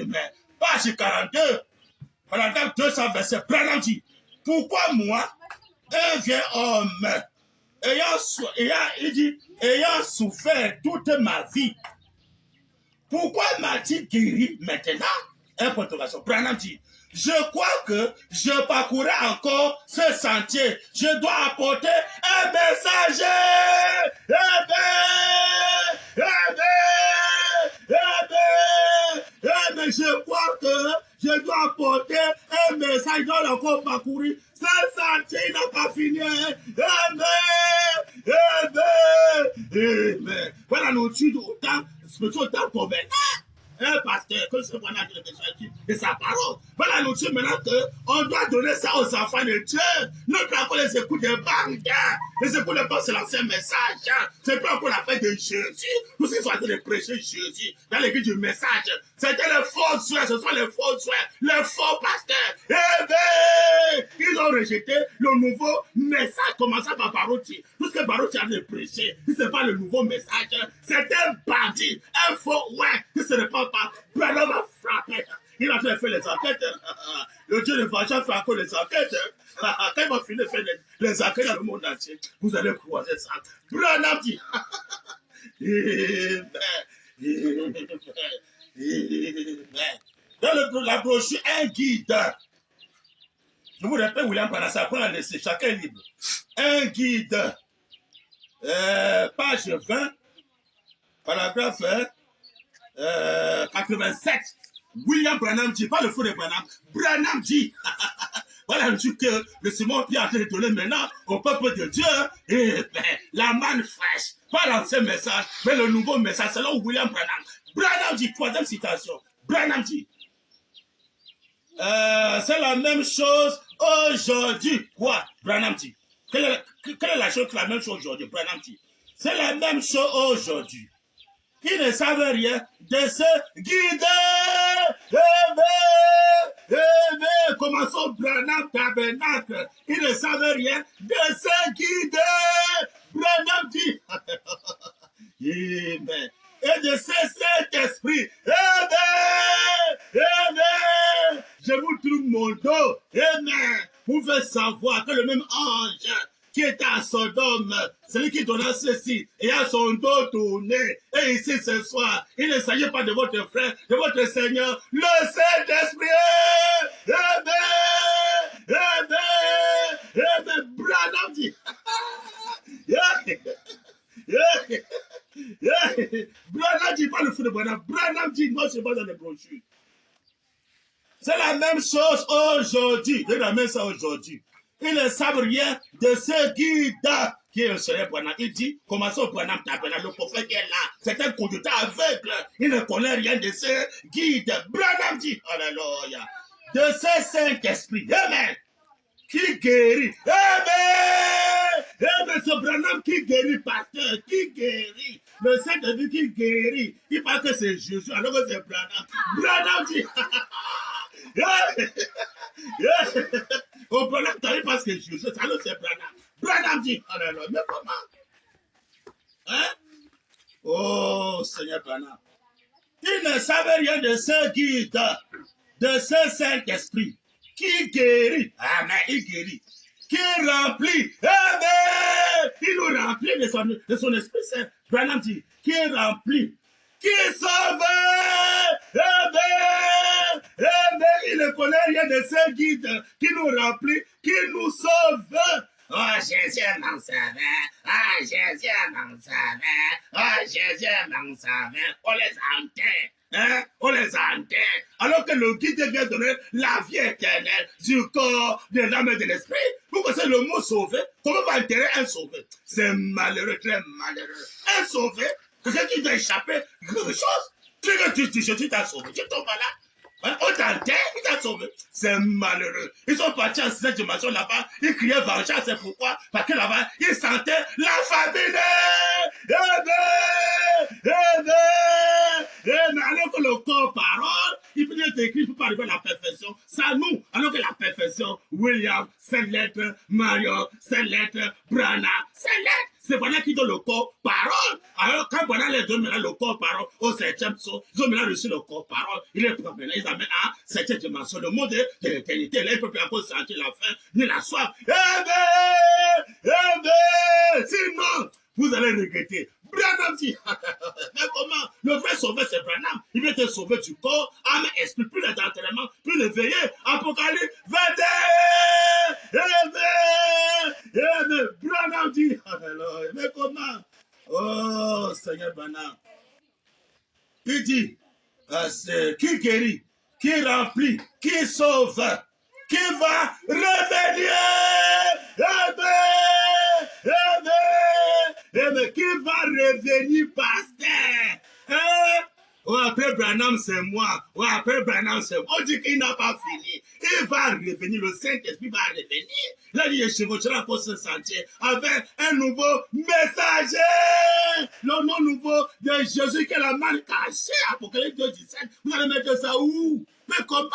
mais page 42, paragraphe 200 versets, Branham dit, pourquoi moi, un vieux homme, ayant souffert toute ma vie, pourquoi m'a-t-il guéri maintenant? Interrogation. Branham dit, je crois que je parcourrai encore ce sentier. Je dois apporter un messager. Mais je crois que je dois apporter un message dans le corps parcouru. Ce sentier n'a pas fini. Amen. Voilà nos études autant, autant convenant. Un pasteur, que ce qu'on a de sa parole. Voilà, nous disons maintenant qu'on doit donner ça aux enfants de Dieu. Nous ne pas les écoutes de bandes. Les écoutes de bandes, c'est l'ancien message. C'est pas encore la fête de Jésus. Nous sommes en train de prêcher Jésus dans l'église du message. C'était les faux soeurs, ce sont les faux soeurs, les faux pasteurs. Eh bien, ils ont rejeté le nouveau message commençant par Baruti. Tout ce que Baruti a de prêcher, ce n'est pas le nouveau message. C'est un bandit, un faux, ouais, qui se répand pas. Branham va frapper. Il a fait les enquêtes. Le Dieu de vengeance fait encore les enquêtes. Quand il va finir de faire les enquêtes dans le monde entier, vous allez croiser ça. Branham dit. Dans la brochure, un guide. Je vous répète, William Panassa, après la laisser, chacun est libre. Un guide. Page 20, paragraphe 87. William Branham dit, pas le faux de Branham. Branham dit. Voilà le truc que le Simon Pierre a fait donner maintenant au peuple de Dieu. Et ben, la manne fraîche. Pas l'ancien message, mais le nouveau message selon William Branham. Branham dit, troisième citation. Branham dit. C'est la même chose aujourd'hui. Quoi? Branham dit. Quelle est la chose, la même chose aujourd'hui? Branham dit. C'est la même chose aujourd'hui. Ils ne savent rien de se guider. Commençons Branham Tabernacle. Ils ne savent rien de se guider. Branham dit. Amen. Et de ce Saint-Esprit. Amen. Je vous trouve mon dos. Amen. Vous pouvez savoir que le même ange qui était à Sodome, celui qui donna ceci, et a son dos tourné. Et ici ce soir, il ne s'agit pas de votre frère, de votre Seigneur, le Saint-Esprit. Amen. Amen. Amen. Branham dit. Branham dit pas le fou de Branham. Branham dit non, c'est pas dans les brochures. C'est la même chose aujourd'hui. Il ramène ça aujourd'hui. Ils ne savent rien de ce guide qui est le Seigneur Branham. Il dit, commençons Branham Tabernacle, le prophète qui est là. C'est un conducteur aveugle. Il ne connaît rien de ce guide. Branham dit, alléluia, de ce Saint-Esprit. Amen. Qui guérit. Amen. Amen. C'est Branham qui guérit, pasteur. Qui guérit. Le Saint-Esprit qui guérit. Il parle que c'est Jésus, alors que c'est Branham. Branham dit. Au Branham, t'arrives parce que Jésus, ça c'est Branham. Branham dit, alléluia, mais comment? Hein? Oh, Seigneur Branham. Ils ne savent rien de ce guide, de ce Saint-Esprit, qui guérit. Amen, il guérit. Qui remplit. Amen. Il nous remplit de son Esprit Saint. Branham dit, qui remplit. Qui sauve. Amen. Amen. Il ne connaît rien de ce guide qui nous remplit, qui nous sauve. Oh, Jésus m'en savait. Ah, Jésus m'en savait. Ah, Jésus m'en savait. On les enterre. Hein? On les enterre. Alors que le guide vient donner la vie éternelle du corps, de l'âme et de l'esprit. Vous connaissez le mot sauver? Comment va enterrer un sauvé? C'est malheureux, très malheureux. Un sauvé, c'est qui doit échapper quelque chose. Tu t'as sauvé. Tu tombes là. Hein? On t'enterre, il t'a sauvé. C'est malheureux. Ils sont partis en 6e dimension là-bas. Ils criaient vengeance. C'est pourquoi? Parce que là-bas, ils sentaient la famine. Mais alors que le corps parole, il peut être écrit pour pas arriver à la perfection. Ça nous, alors que la perfection, William, cette lettre, Marion, cette lettre, Brana, cette lettre. C'est Branham qui donne le corps parole. Alors, quand Branham les donne maintenant le corps parole au 7e saut, ils ont maintenant reçu le corps parole. Il les prend maintenant, ils amènent à 7e dimension. Le monde de l'éternité, là, il ne peut plus encore sentir la faim ni la soif. Sinon, vous allez regretter. Branham dit, mais comment? Le vrai sauveur, c'est Branham. Il vient te sauver du corps, âme, esprit, plus d'entraînement, plus de veiller. Apocalypse 21. Branham dit, mais comment? Oh, Seigneur Branham. Il dit, qui guérit, qui remplit, qui sauve, qui va revenir. Amen. Amen. Amen. Qui va revenir, pasteur. Hein? Oh, après Branham, c'est moi. Oh, après Branham, c'est moi. On dit qu'il n'a pas fini. Il va revenir. Le Saint-Esprit va revenir. Là, il chevauchera pour ce sentier avec un nouveau messager. Le nom nouveau de Jésus qui est la main cachée. Apocalypse 2:17. Vous allez mettre ça où? Mais comment?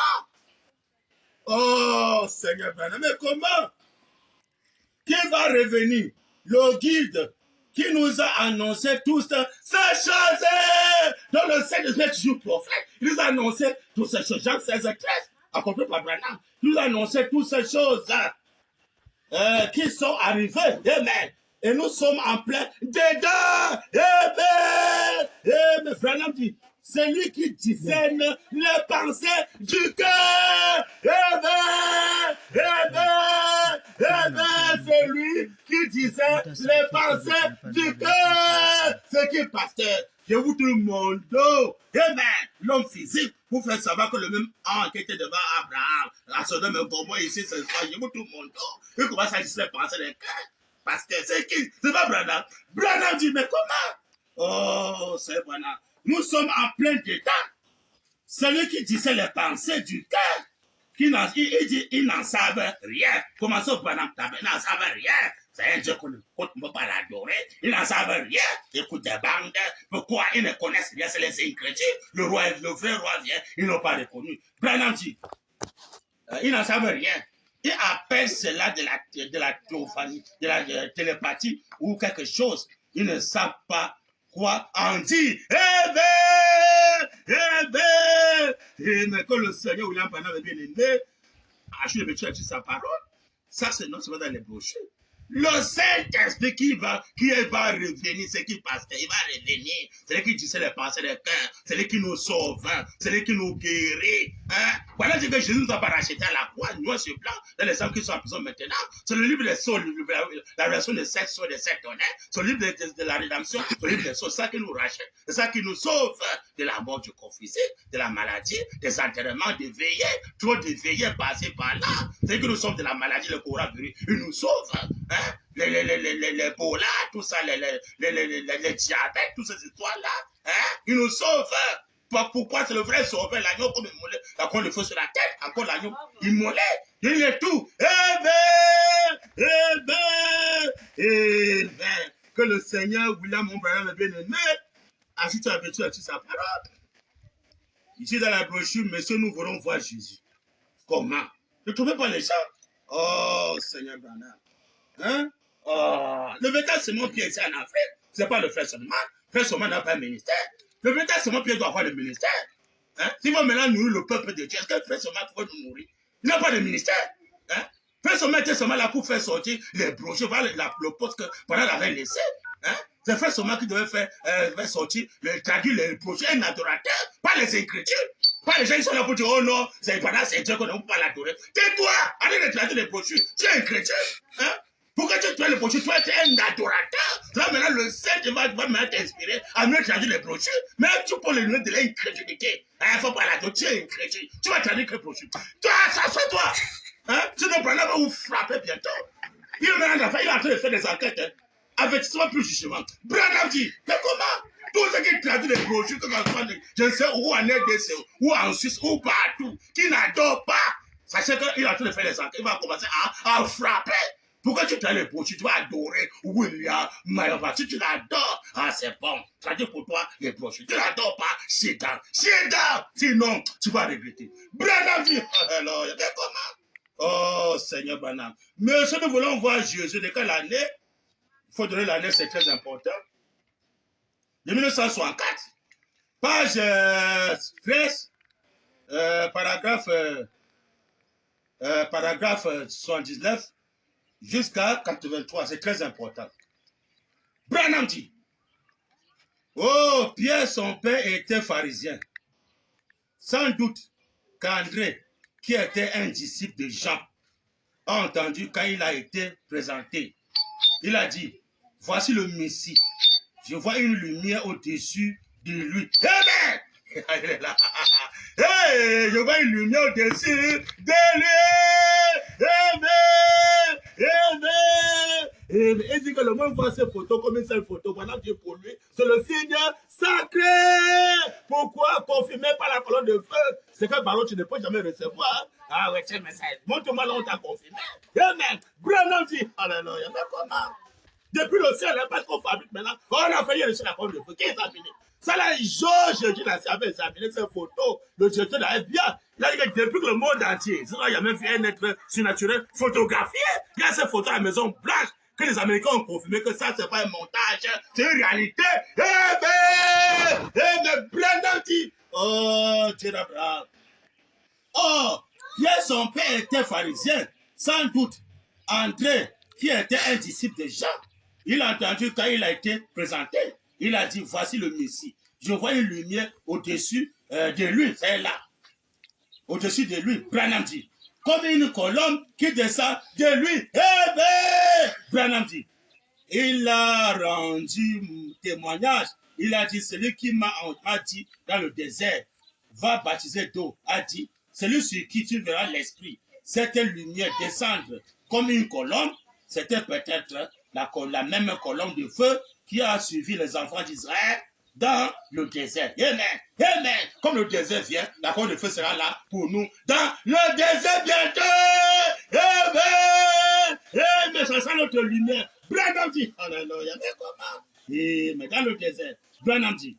Oh, Seigneur Branham, mais comment? Qui va revenir? Le guide qui nous a annoncé toutes ces choses. Dans le Saint-Esprit, toujours prophète, il nous a annoncé toutes ces choses. Jean 16:13, accompli par Branham, il nous a annoncé toutes ces choses qui sont arrivées. Amen. Et nous sommes en plein dedans. Amen. Amen. Branham dit, c'est lui qui discerne les pensées du cœur. Amen. Amen. Amen. C'est lui qui discerne les pensées du cœur. C'est qui, pasteur? Je vous tout le monde. Amen. L'homme physique, pour faire savoir que le même ange qui était devant Abraham, à Sodome et Gomorrhe ici, c'est ça. Je vous tout le monde. Il commence à discerner les pensées du cœur. Pasteur, c'est qui? C'est pas Branham. Branham dit, mais comment? Oh, c'est Branham. Nous sommes en plein dedans. Celui qui disait les pensées du cœur, il dit, ils n'en savent rien. Comment ça, Branham? Ils n'en savent rien. C'est un Dieu qu'on ne peut pas l'adorer. Ils n'en savent rien. Écoute des bandes. Pourquoi ils ne connaissent rien? C'est les incrédules. Le vrai roi vient. Ils n'ont pas reconnu. Branham dit, ils n'en savent rien. Ils appellent cela de la théophanie, de la télépathie ou quelque chose. Ils ne savent pas quoi en dire. Mais que le Seigneur William Branham est bien aimé, je ne vais pas sa parole. Ça, c'est non, c'est pas dans les brochures. Le Saint-Esprit qui va revenir, c'est qui passe, il va revenir. C'est lui qui disait les pensées des cœurs, c'est lui qui nous sauve, c'est lui qui nous guérit. Hein? Voilà ce que Jésus nous a pas racheté à la croix, noir sur blanc, dans les hommes qui sont en prison maintenant. C'est le livre des sceaux, la relation des 7 sceaux, des 7 honnêtes, c'est le livre de la rédemption, c'est le livre des sceaux, c'est ça qui nous rachète, c'est ça qui nous sauve de la mort du corps physique, de la maladie, des enterrements, des veillées, trop de veillées passées par là. C'est que nous sommes de la maladie, le coronavirus, il nous sauve. Hein? Les bolas, tout ça, les diabètes, toutes ces histoires-là, hein? Ils nous sauvent. Pourquoi c'est le vrai sauveur, l'agneau comme immolé, encore le feu sur la tête, encore l'agneau immolé, il est tout. Amen. Que le Seigneur William mon Branham est bien aimé, ajoute un petit à sa parole. Ici dans la brochure, monsieur, nous voulons voir Jésus. Comment? Ne trouvez pas les gens? Oh, Seigneur Branham. Hein? Oh, le véritable Simon Pierre ici en Afrique, ce n'est pas le frère seulement. Frère seulement n'a pas un ministère. Le véritable Simon Pierre doit avoir le ministère. Hein? S'il va maintenant nourrir le peuple de Dieu, est-ce que le frère seulement peut nous nourrir? Il n'a pas de ministère. Hein? Frère seulement était seulement là pour faire sortir les brochures, le poste que pendant l'avait laissé. Hein? C'est frère seulement qui devait faire sortir, traduire les brochures, un adorateur, pas les écritures. Pas les gens qui sont là pour dire, oh non, c'est Dieu qu'on ne peut pas l'adorer. Tais-toi, allez de traduire les brochures. Tu es un chrétien. Hein? Pourquoi tu fais les brochures? Tu es un adorateur. Là, maintenant, le Seigneur va maintenant t'inspirer à mieux traduire les brochures. Mais tu peux les donner de l'incrédulité. Il ne faut pas l'adorer. Tu es un chrétien. Tu vas traduire les brochures. Toi, ça fait toi. Hein? Sinon, Branham va vous frapper bientôt. Il est en train de faire des enquêtes. Hein? Avertissement plus jugement. Branham dit, mais comment? Tous ceux qui traduisent les brochures, je ne sais où en RDC, ou en Suisse, ou partout, qui n'adorent pas, sachez qu'il est en train de faire les enquêtes. Il va commencer à frapper. Pourquoi tu traduis les brochures? Tu vas adorer William Mayova. Si tu l'adores, c'est bon. Traduis pour toi les brochures. Tu l'adores pas, c'est dans. Sinon, tu vas regretter. Branham dit, alors, comment? Oh, Seigneur Branham. Mais si nous voulons voir Jésus de quelle année, il faut donner l'année, c'est très important. De 1964, page 13, paragraphe 79 jusqu'à 83, c'est très important. Branham dit, oh, Pierre, son père, était pharisien. Sans doute qu'André, qui était un disciple de Jean, a entendu quand il a été présenté. Il a dit, voici le Messie. Je vois une lumière au-dessus de lui. Amen. Il est là. Hey, je vois une lumière au-dessus de lui. Et il dit que le monde voit ces photos comme une seule photo. Pendant que pour lui, c'est le signe sacré. Pourquoi confirmé par la colonne de feu? C'est que ballon, tu ne peux jamais recevoir. Ah ouais, tiens, mais ça, montre-moi là où t'as confirmé. Amen. Branham dit, alléluia, mais comment? Depuis le ciel, parce qu'on fabrique maintenant, on a failli reçu la colonne de feu. Qui est fini? Ça là, Georges dit, avait examiné ces photos, le directeur de la FBI. Il a dit que depuis que le monde entier, il y a même fait un être surnaturel photographié. Il y a ces photos à la Maison Blanche que les Américains ont confirmé que ça, c'est pas un montage, c'est une réalité. Mais Brandon dit, oh, Dieu d'Abraham. Oh, Pierre, son père était pharisien, sans doute. André, qui était un disciple de Jean, il a entendu quand il a été présenté. Il a dit, voici le Messie. Je vois une lumière au-dessus de lui. C'est là. Au-dessus de lui, Branham dit. Comme une colonne qui descend de lui. Branham dit. Il a rendu témoignage. Il a dit, celui qui m'a dit dans le désert, va baptiser d'eau, a dit, celui sur qui tu verras l'esprit. Cette lumière descendre comme une colonne, c'était peut-être la même colonne de feu qui a suivi les enfants d'Israël dans le désert. Amen. Amen. Comme le désert vient, la colonne de feu sera là pour nous dans le désert bientôt. Amen. Amen. Ça sera notre lumière. Branham dit, alléluia, mais comment? Mais dans le désert, Branham dit,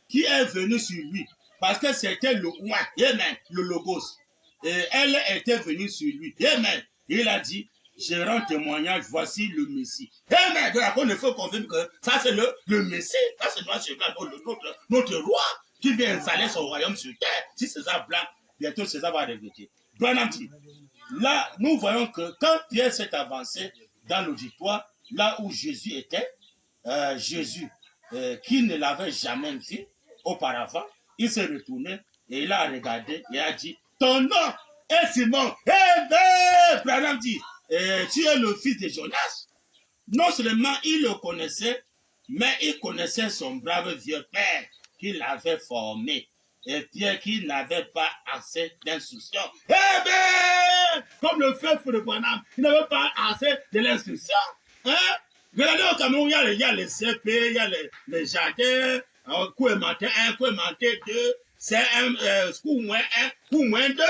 qui est venu sur lui, parce que c'était le oin, amen, le logos. Et elle était venue sur lui. Amen. Il a dit, je rends témoignage, voici le Messie. Amen. Donc, on ne faut confirmer que ça, c'est le Messie. Ça, c'est notre roi qui vient installer son royaume sur terre. Si César blanc, bientôt César va regretter. Branham dit, là, nous voyons que quand Pierre s'est avancé dans l'auditoire, là où Jésus était, Jésus, qui ne l'avait jamais vu auparavant, il s'est retourné et il a regardé et a dit, ton nom est Simon. Branham dit, tu es le fils de Jonas. Non seulement il le connaissait, mais il connaissait son brave vieux père qui l'avait formé. Et Pierre qui n'avait pas assez d'instruction. Comme le fait de Branham, il n'avait pas assez de l'instruction. Hein? Regardez au Cameroun, il y a les CP, il y a les jardins, coup aimanté 1, coup aimanté 2, c'est un coup moins 1, coup moins 2.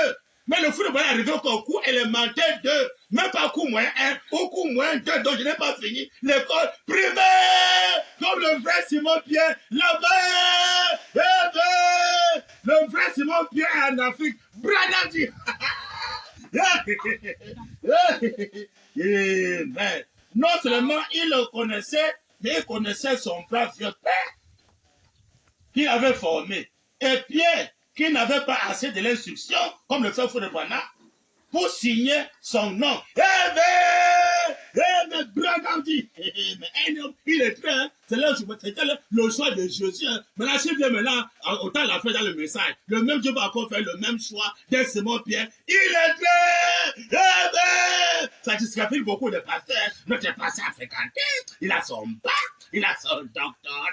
Mais le fou de Branham arrivé au coup élémentaire 2, même pas coup moins 1, ou coup moins 2, donc je n'ai pas fini l'école primaire, comme le vrai Simon Pierre là-bas. Le vrai Simon Pierre en Afrique, Branham dit. Amen. Non seulement il le connaissait, mais il connaissait son brave vieux père qu'il avait formé. Et Pierre, qui n'avait pas assez de l'instruction, comme le fait de Branham, pour signer son nom. Mais Branham dit, mais un homme, il est prêt, hein? C'était le choix de Jésus. Hein? Maintenant, s'il vient maintenant, autant l'a fait dans le message, le même Dieu va encore faire le même choix de Simon Pierre. Il est prêt. Ça discrédite beaucoup de pasteurs. Notre pasteur a fréquenté, il a son bac, il a son doctorat,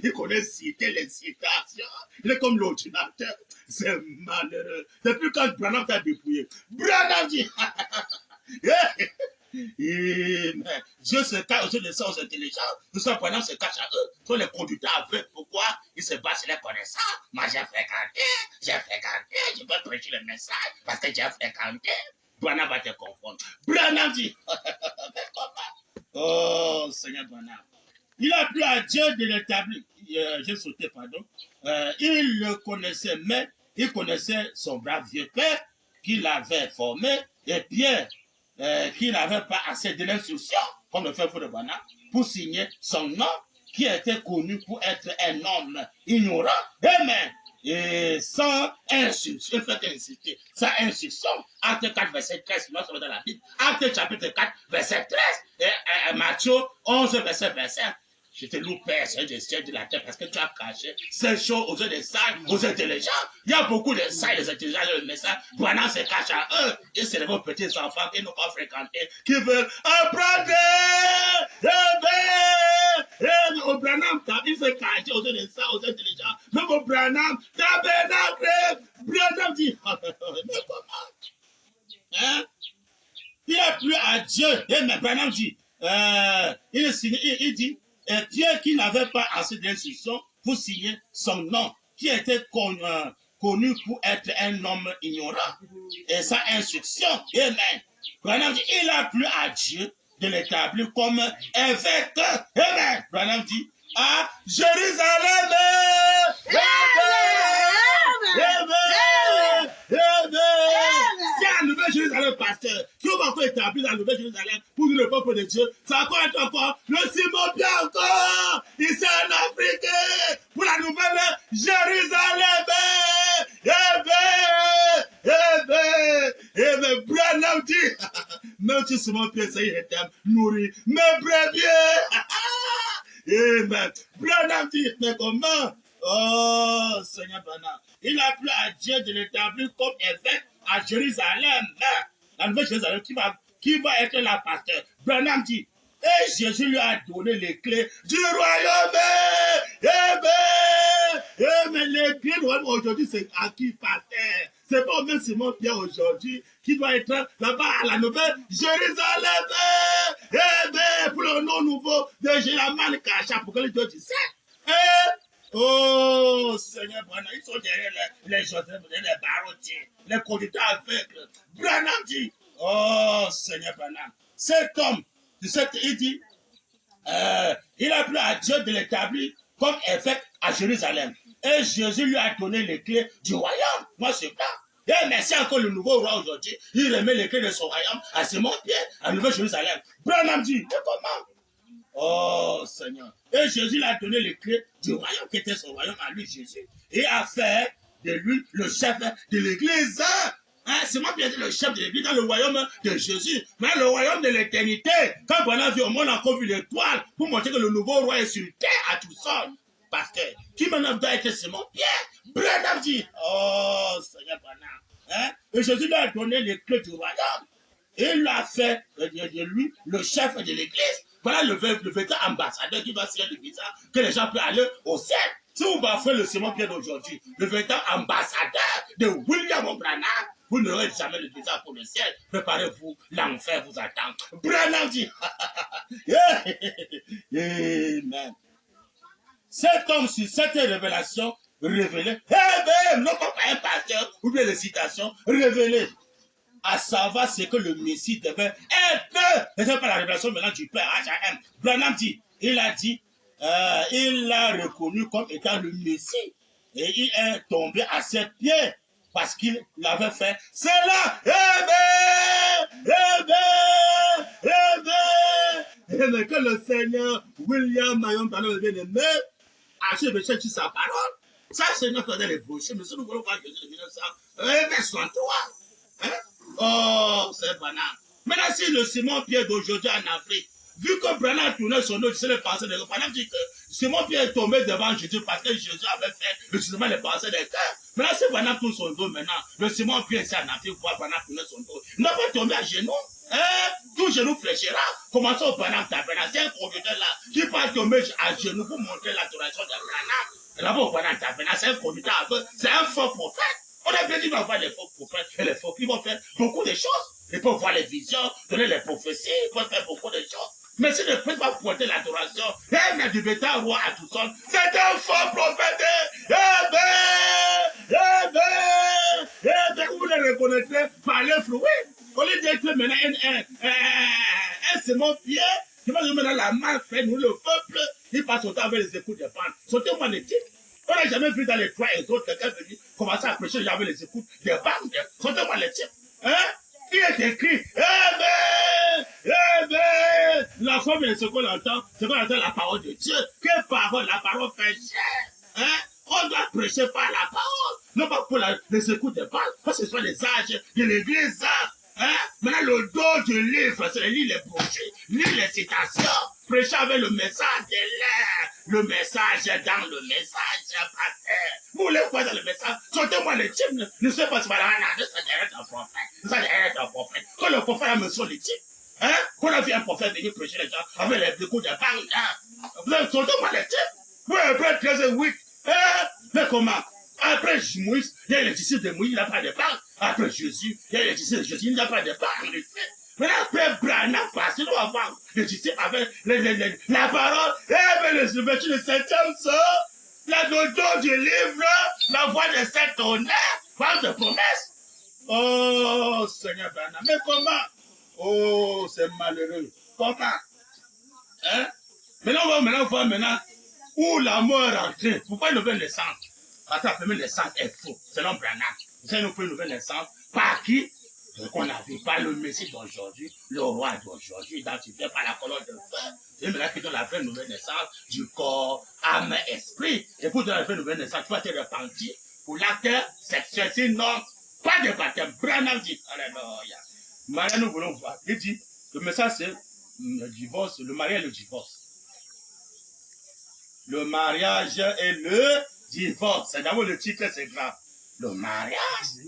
il connaît citer les citations, il est comme l'ordinateur. C'est malheureux. Depuis quand Branham t'a dépouillé. Branham dit, Dieu se cache aux yeux des sens intelligents. Nous sommes Branham se cache à eux. Tous les conducteurs aveugles. Pourquoi? Ils se battent sur les connaissances. Moi, j'ai fréquenté, je peux prêcher le message parce que j'ai fréquenté. Branham va te confondre. Branham dit, oh, Seigneur Branham. Il a plu à Dieu de l'établir. J'ai sauté, pardon. Il le connaissait, mais il connaissait son brave vieux père qui l'avait formé, et Pierre, qui n'avait pas assez de l'instruction, comme le fait de Branham, pour signer son nom, qui était connu pour être un homme ignorant, amen, et sans instruction, sans instruction. Acte 4, verset 13, nous sommes dans la Bible. Acte chapitre 4, verset 13, et Matthieu 11, verset 25. Je te loue, Père, Seigneur des cieux de la terre, parce que tu as caché ces choses aux yeux des sages, aux intelligents. Il y a beaucoup de sages et des intelligents dans le message. Branham se cache à eux. Et c'est les petits enfants qui n'ont pas fréquenté, qui veulent apprendre. Et au Branham, il fait cacher aux de ça, aux intelligents. Même au Branham, tabernacle, Branham dit, mais comment? Hein? Il a plu à Dieu. Et mais Branham dit, il dit, Pierre qui n'avait pas assez d'instruction pour signer son nom, qui était connu pour être un homme ignorant. Et sa instruction, amen. Branham dit, il a plu à Dieu de l'établir comme évêque. Amen. Branham dit, à Jérusalem. C'est un nouvel Jérusalem, pasteur. Qui va encore établir dans le nouvel Jérusalem pour le peuple de Dieu? Ça encore être encore le Simon Pierre encore. Ici en Afrique. Pour la nouvelle Jérusalem. Et Branham dit, même si Simon Pierre, ça y est, nourri, mes brebis. Amen. Branham dit, mais comment? Oh, Seigneur Branham. Il a plu à Dieu de l'établir comme évêque à Jérusalem. La nouvelle Jérusalem qui va être la pasteur. Branham dit, et Jésus lui a donné les clés du royaume. Amen. Les clés du royaume aujourd'hui, c'est à qui pasteur? C'est pas même Simon Pierre aujourd'hui qui doit être là-bas à la nouvelle Jérusalem. Amen. Pour le nom nouveau de Jéraman Kacha, pour que les deux disent. Oh, Seigneur Branham, ils sont derrière les Joseph, les barottiers, les conducteurs aveugles. Branham dit, oh, Seigneur Branham, cet homme, il dit, il a plu à Dieu de l'établir comme évêque à Jérusalem. Et Jésus lui a donné les clés du royaume. Moi, c'est pas. Et merci encore le nouveau roi aujourd'hui. Il remet les clés de son royaume à Simon Pierre, à Nouvelle-Jérusalem. Branham dit, mais comment? Oh Seigneur. Et Jésus lui a donné les clés du royaume qui était son royaume à lui, Jésus. Et a fait de lui le chef de l'église. C'est moi qui ai été le chef de l'église dans le royaume de Jésus. Mais le royaume de l'éternité. Quand on a vu au monde, on a encore vu l'étoile pour montrer que le nouveau roi est sur terre à tout seul. Pasteur, qui maintenant doit être Simon Pierre? Branham dit, oh Seigneur Branham. Et Jésus lui a donné les clés du royaume. Et il a fait de lui le chef de l'église. Voilà le véritable ambassadeur qui va signer le visa, que les gens peuvent aller au ciel. Si vous bafouez le Simon Pierre d'aujourd'hui, le véritable ambassadeur de William Branham, vous n'aurez jamais le visa pour le ciel. Préparez-vous, l'enfer vous attend. Branham dit, Amen. Cet homme, sur cette révélation, révélée, non pas un pasteur, ou bien les citations, révélées, à savoir ce que le Messie devait être. Ce n'est pas la révélation maintenant du Père H.A.M. Branham dit, il a dit, il l'a reconnu comme étant le Messie. Et il est tombé à ses pieds parce qu'il l'avait fait. C'est là, que le Seigneur William Marion Branham le bien-aimé a achevé sur sa parole. Ça, c'est notre faisait les bouchers. Mais si nous voulons voir Jésus de 1963, oh, c'est Branham. Maintenant, si le Simon Pierre d'aujourd'hui en Afrique, vu que Branham tournait son dos, c'est les pensées de Branham dit que Simon Pierre est tombé devant Jésus parce que Jésus avait fait justement les pensées des cœurs. Maintenant, si Branham tourne son dos maintenant, le Simon Pierre ici en Afrique voit Branham tourner son dos. Il n'a pas tombé à genoux. Tout genou fléchira. Commençons au Branham Tabernacle. C'est un conducteur là qui va tomber à genoux pour montrer l'adoration de Branham. Là-bas au Branham Tabernacle, c'est un conducteur aveugle, c'est un faux prophète. On a bien dit qu'on va voir les faux prophètes et les faux qui vont faire beaucoup de choses. Ils peuvent voir les visions, donner les prophéties, ils peuvent faire beaucoup de choses. Mais si ne peut pas porter l'adoration, mais du véritable roi à tout seul, c'est un faux prophète. Vous le reconnaîtrez par les fruits. Au lieu d'être maintenant un Simon Pierre, qui va nous mettre la main, faire nous le peuple, il passe son temps avec les écoutes de bande. Sautez-moi les titres. On n'a jamais vu dans les trois et autres quelqu'un venir commencer à prêcher, j'avais les écoutes des bandes. Sautez-moi les titres. Il est écrit, la forme de ce qu'on entend, c'est qu'on entend la parole de Dieu. Quelle parole? La parole fait chair. On doit prêcher par la parole, non pas pour les écoutes des balles, parce que ce sont les âges de l'église. Maintenant, le dos du livre, c'est lire les brochures, lire les citations, prêcher avec le message de l'air, le message dans le message, pasteur. Vous voulez quoi dans le message? Sortez-moi les types, ne sais pas si ça derrière un prophète, ça derrière un prophète. Quand le prophète a mentionné les types, qu'on a vu un prophète venir prêcher les gens avec les coups de balle, Vous avez sorti-moi les types. Oui, après 13 8. Mais comment? Après Moïse, il y a les disciples de Moïse, il n'a pas de part. Après Jésus, il y a les disciples de Jésus, il n'a pas de part. En effet. Mais après Branham, parce qu'il doit avoir les disciples avec la parole, mais le vêtu du 7e sort, la dodo du livre, la voix de cet honneur, parle de promesses. Oh, Seigneur Branham, mais comment? Oh, c'est malheureux. Comment? Hein? Maintenant, on va voir où la mort est rentrée. Pourquoi une nouvelle naissance? Parce que la première naissance est faux, selon Branham. Vous savez, nous faisons une nouvelle naissance. Par qui? Qu'on a vu par le Messie d'aujourd'hui, le roi d'aujourd'hui, identifié par la colonne de feu. C'est maintenant qui donne la vraie nouvelle naissance du corps, âme, esprit. Et pour donner la vraie nouvelle naissance, tu vas te repentir pour l'acte sexuel. Sinon, pas de baptême. Branham dit, alléluia. Maria, nous voulons voir. Il dit, le message c'est le divorce, le mariage et le divorce. Le mariage et le divorce. C'est d'abord le titre, c'est grave. Le mariage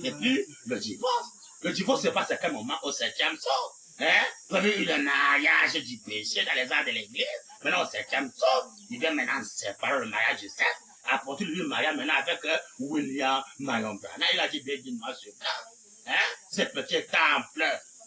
et puis le divorce. Le divorce se passe à quel moment? Au 7e sort. Hein? Vous avez eu le mariage du péché dans les arts de l'église. Maintenant, au 7e sort, il vient maintenant séparer le mariage du sexe. Apporter lui le mariage maintenant avec William Marion Branham. Il a dit, dis-moi ce blanc. Hein? Ce petit temple,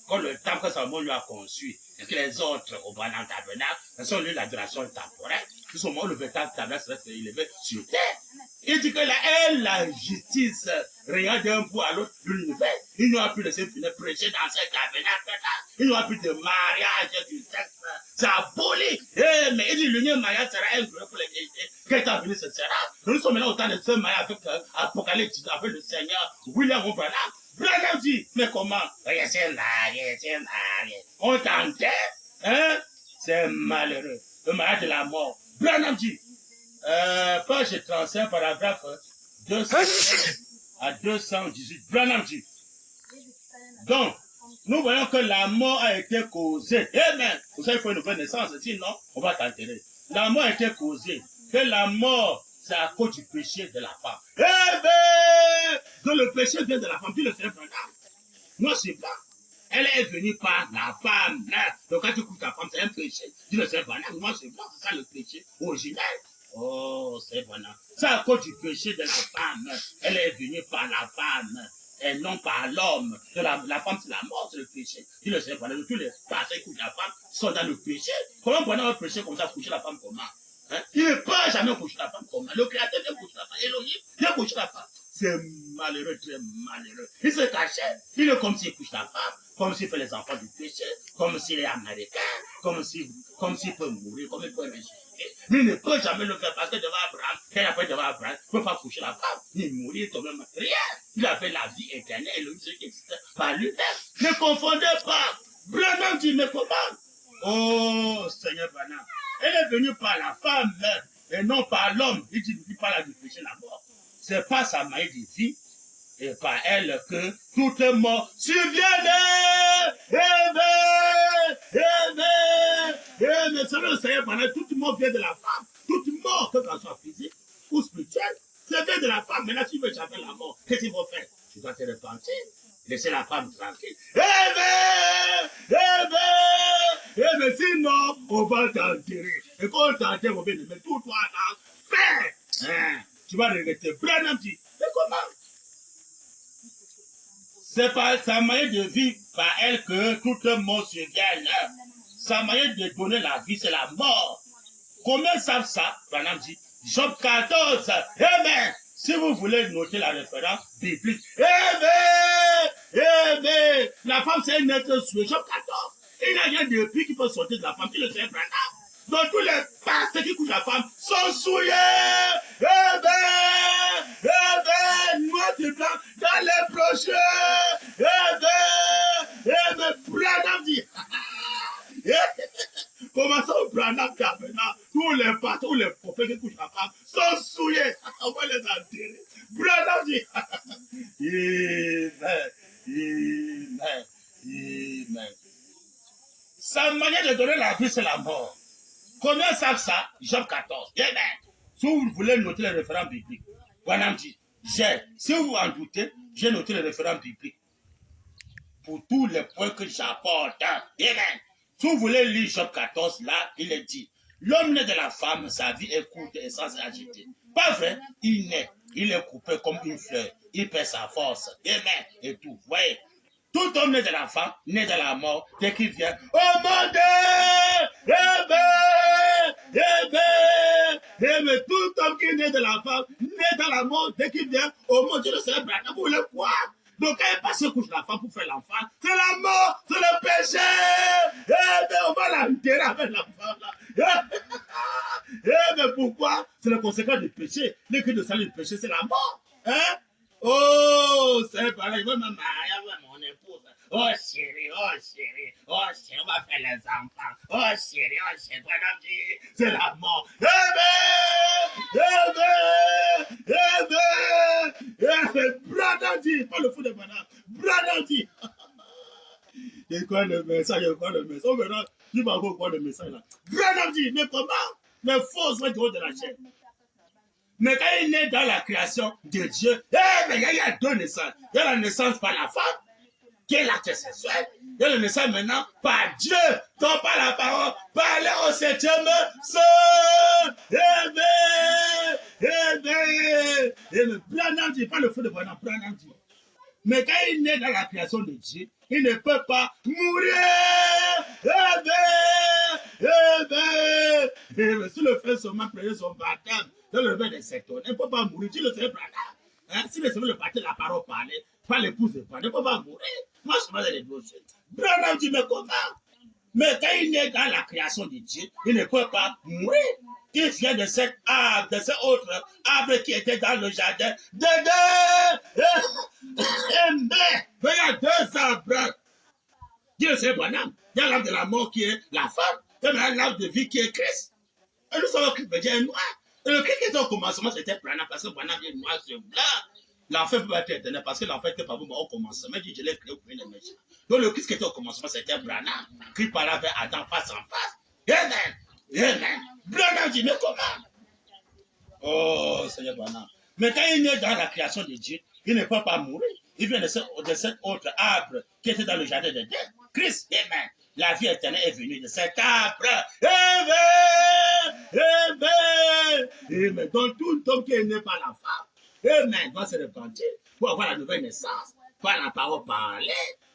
comme le temple que Salomon lui a conçu, et que les autres au Branham tabernacle, sont lui l'adoration temporelle. Tout ce moment, le véritable tabernacle reste élevé sur terre. Il dit que la justice regarde d'un bout à l'autre de l'univers. Il n'y aura plus de finir prêcher dans ce tabernacle. Il n'y aura plus de mariage du sexe. C'est aboli. Mais il dit l'union mariage sera un glorieux pour l'éternité. Quel temps venu ce sera? Nous sommes maintenant au temps de ce mariage avec Apocalypse, avec le Seigneur William Branham. Branham dit, mais comment? C'est marié. On t'entend, hein? C'est malheureux. Le mariage de la mort. Branham dit, page 35, paragraphe 200 à 218. Branham dit. Donc, nous voyons que la mort a été causée. Amen. Vous savez, il faut une nouvelle naissance, sinon, on va t'enterrer. La mort a été causée. Que la mort, c'est à cause du péché de la femme. Amen. Donc, le péché vient de la femme. Tu le sais, Branham. Moi, c'est pas. Elle est venue par la femme. Donc, quand tu couches ta femme, c'est un péché. Tu le sais, Branham. Moi, c'est pas. C'est ça le péché original. Oh, c'est bon. C'est à cause du péché de la femme. Elle est venue par la femme et non par l'homme. La femme, c'est la mort, c'est le péché. Tu le sais, voilà, tous les pasteurs qui couchent la femme sont dans le péché. Comment pendant un péché comme ça, coucher la femme comment? Hein? Il ne peut jamais coucher la femme comment? Le Créateur vient coucher la femme. Elohim vient coucher la femme. C'est malheureux, très malheureux. Il se cachait. Il est comme s'il couche la femme, comme s'il fait les enfants du péché, comme s'il est américain, comme s'il peut mourir, comme il peut ressusciter. Mais il ne peut jamais le faire parce que devant Abraham, quand il a fait devant Abraham, il ne peut pas coucher la femme, ni mourir, tomber rien. Il a fait la vie éternelle et le ce qui existe par lui-même. Ne confondez pas. Branham dit, mais comment? Oh, Seigneur Branham. Elle est venue par la femme et non par l'homme. Il dit par du péché la mort. C'est pas sa maille de vie et par elle que toute mort survienne. Mais selon le Seigneur, toute mort vient de la femme. Toute mort, que ce soit physique ou spirituelle, ça vient de la femme. Maintenant, si tu veux jamais la mort, qu'est-ce qu'il faut faire? Tu dois te repentir. Laissez la femme tranquille. Mais sinon, on va t'enterrer. Et quand on t'enterre, on va te mettre tout toi en fer. Tu vas regretter. Branham dit, mais comment? C'est par sa manière de vivre par elle que toute mort survienne. Sa manière de donner la vie, c'est la mort. Combien savent ça? Branham dit, Job 14. Amen. Si vous voulez noter la référence biblique, la femme c'est un être souillé. Job 14. Il n'y a rien de pire qui peut sortir de la femme. Tu le sais, Branham. Donc tous les pasteurs qui couchent la femme sont souillés. Noir et blanc dans les brochures. Branham dit. Comment ça, Branham tabernacle? Tous les pasteurs, tous les prophètes qui couchent la femme sont souillés. On va les enterrer. Branham dit. Amen. Sa manière de donner la vie, c'est la mort. Combien savent ça? Job 14. Amen. Si vous voulez noter les référents bibliques, Branham dit, si vous en doutez, j'ai noté les référents bibliques pour tous les points que j'apporte. Amen. Si vous voulez lire Job 14, là, il est dit, L'homme né de la femme, sa vie est courte et sans agiter. Pas vrai? Il naît, il est coupé comme une fleur. Il perd sa force, des mains et tout. Voyez? Tout homme né de la femme, né de la mort, dès qu'il vient au monde, mais tout homme qui est né de la femme, né dans la mort, dès qu'il vient au monde, Dieu le Seigneur, vous voulez quoi? Donc, quand il passe couche la femme pour faire l'enfant, c'est la mort, c'est le péché. Mais on va l'enterrer avec la femme là. Mais pourquoi? C'est la conséquence du péché. Le cri de salut du péché, c'est la mort. Hein? Oh, c'est pareil, il va me marier avec mon épouse. Oh chérie, on va faire les enfants. Oh chérie, c'est la mort. Branandi, pas le fou de banane. Branandi. Il croit le message, il croit le message. Oh, maintenant, tu vas encore croire le message là. Branandi, mais comment? Mais faux, c'est du haut de la chaîne. Mais quand il est dans la création de Dieu, mais il y a deux naissances. Il y a la naissance par la femme, qui est l'acte sexuel. Il y a la naissance maintenant par Dieu, donc par la parole, parler au septième son. Branham dit, pas le feu de Branham, Branham dit. Mais quand il est dans la création de Dieu, il ne peut pas mourir. Mais si le frère seulement prenait son baptême dans le réveil des secteurs, il ne peut pas mourir. Tu le sais, Branham. Hein? Si le Seigneur le baptême, la parole parlait, pas l'épouse de Branham, il ne peut pas mourir. Moi, je me les dossiers. Branham dit, mais comment? Mais quand il est dans la création de Dieu, il ne peut pas mourir. Il vient de cet arbre, de cet autre arbre qui était dans le jardin. Mais il y a deux arbres. Dieu sait, Branham. Il y a l'arbre de la mort qui est la femme. Il y a l'arbre de vie qui est Christ. Et nous savons que le Dieu est noir. Et le Christ qui était au commencement, c'était Branham, parce que Branham est noir sur blanc. L'enfer peut pas être éternel parce que l'enfer n'était pas bon au commencement. Dieu, je l'ai créé pour les méchants. Donc le Christ qui était au commencement, c'était Branham, qui parlait avec Adam face en face. Amen. Amen. Branham dit, mais comment? Oh, Seigneur Branham. Mais quand il est dans la création de Dieu, il ne peut pas mourir. Il vient de cet autre arbre qui était dans le jardin de Dieu. Christ, Amen. La vie éternelle est venue de cet arbre. Amen. Amen. Amen. Donc tout homme qui est né par la femme, Amen, doit se repentir pour avoir la nouvelle naissance, par la parole parlée,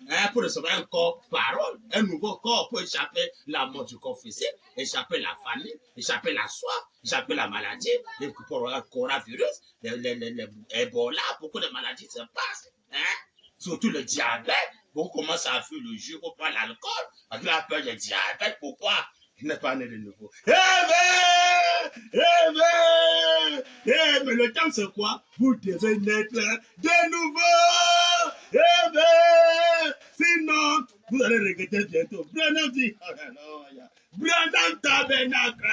hein, pour recevoir un corps parole, un nouveau corps pour échapper la mort du corps physique, échapper la famine, échapper la soif, échapper la maladie, le coronavirus, l'Ebola, beaucoup de maladies se passent, hein, surtout le diabète. Beaucoup commencent à fuir le jus pour prendre l'alcool, parce qu'il a peur du diabète. Pourquoi? Il n'est pas né de nouveau. Amen! Amen! Mais le temps, c'est quoi? Vous devez naître de nouveau! Amen! Sinon, vous allez regretter bientôt. Branham dit, alléluia. Branham tabernacle.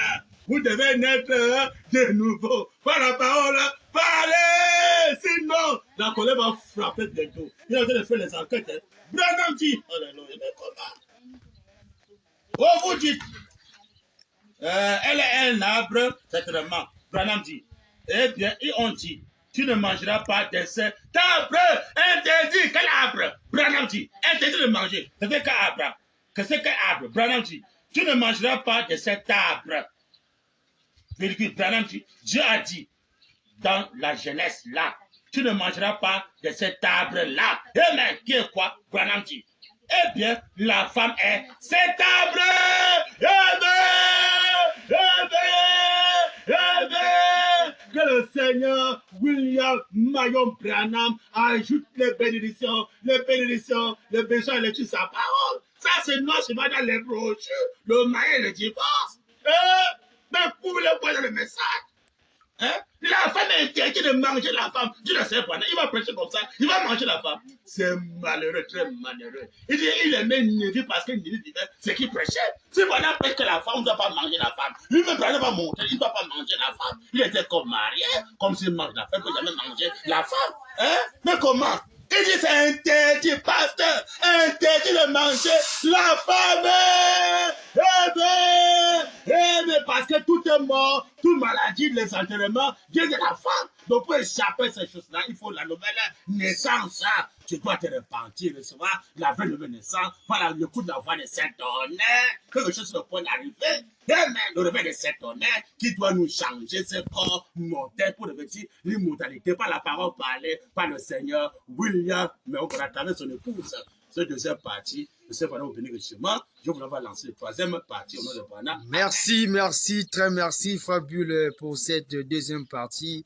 Vous devez naître de nouveau. Par la parole, parlez! Sinon, la colère va frapper bientôt. Il est en train de faire les enquêtes. Branham dit, alléluia. Mais comment? Oh, vous dites, elle est un arbre, certainement. Branham dit, eh bien, et on dit, tu ne mangeras pas de cet arbre interdit. Quel arbre? Branham dit, interdit de manger. C'est quel arbre? Que c'est quel arbre? Branham dit, tu ne mangeras pas de cet arbre. Virgule, Branham dit, Dieu a dit, dans la jeunesse là, tu ne mangeras pas de cet arbre là. Amen. Qui est quoi? Branham dit, eh bien, la femme est cet arbre. Que le Seigneur William Marion Branham ajoute les bénédictions, les bénédictions et les tues sa parole. Ça, c'est noir, c'est pas dans les brochures, le mariage et le divorce. Mais vous voulez voir le message? Hein? La femme est interdite de manger la femme. Tu ne sais pas, il va prêcher comme ça, il va manger la femme. C'est malheureux, très malheureux. Il dit, il aimait Névi parce que Névi disait ce qu'il prêchait. Si on appelle que la femme ne doit pas manger la femme, lui-même ne va monter, il ne doit pas manger la femme. Il était comme marié, comme s'il mange la femme, il ne peut jamais manger la femme. Hein? Mais comment? Il dit c'est interdit, pasteur, interdit de manger la femme. Mais parce que tout est mort, toute maladie, les enterrements viennent de la femme. Donc pour échapper à ces choses-là, il faut la nouvelle naissance. Tu dois te repentir, recevoir la vraie nouvelle naissance. Voilà le coup de la voix de Saint-Honneur. Quelque chose sur le point d'arriver. Amen. Le réveil de Saint-Honneur qui doit nous changer ce corps mortel pour devenir l'immortalité par la parole parlée par le Seigneur William, mais on va travers son épouse. Cette deuxième partie, je sais pas, vous venez richement. Je vous va lancer la troisième partie au nom de Bwana. Merci, merci, très merci, Fabule, pour cette deuxième partie.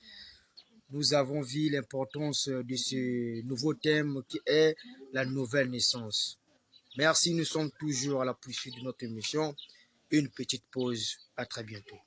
Nous avons vu l'importance de ce nouveau thème qui est la nouvelle naissance. Merci, nous sommes toujours à la poursuite de notre émission. Une petite pause. À très bientôt.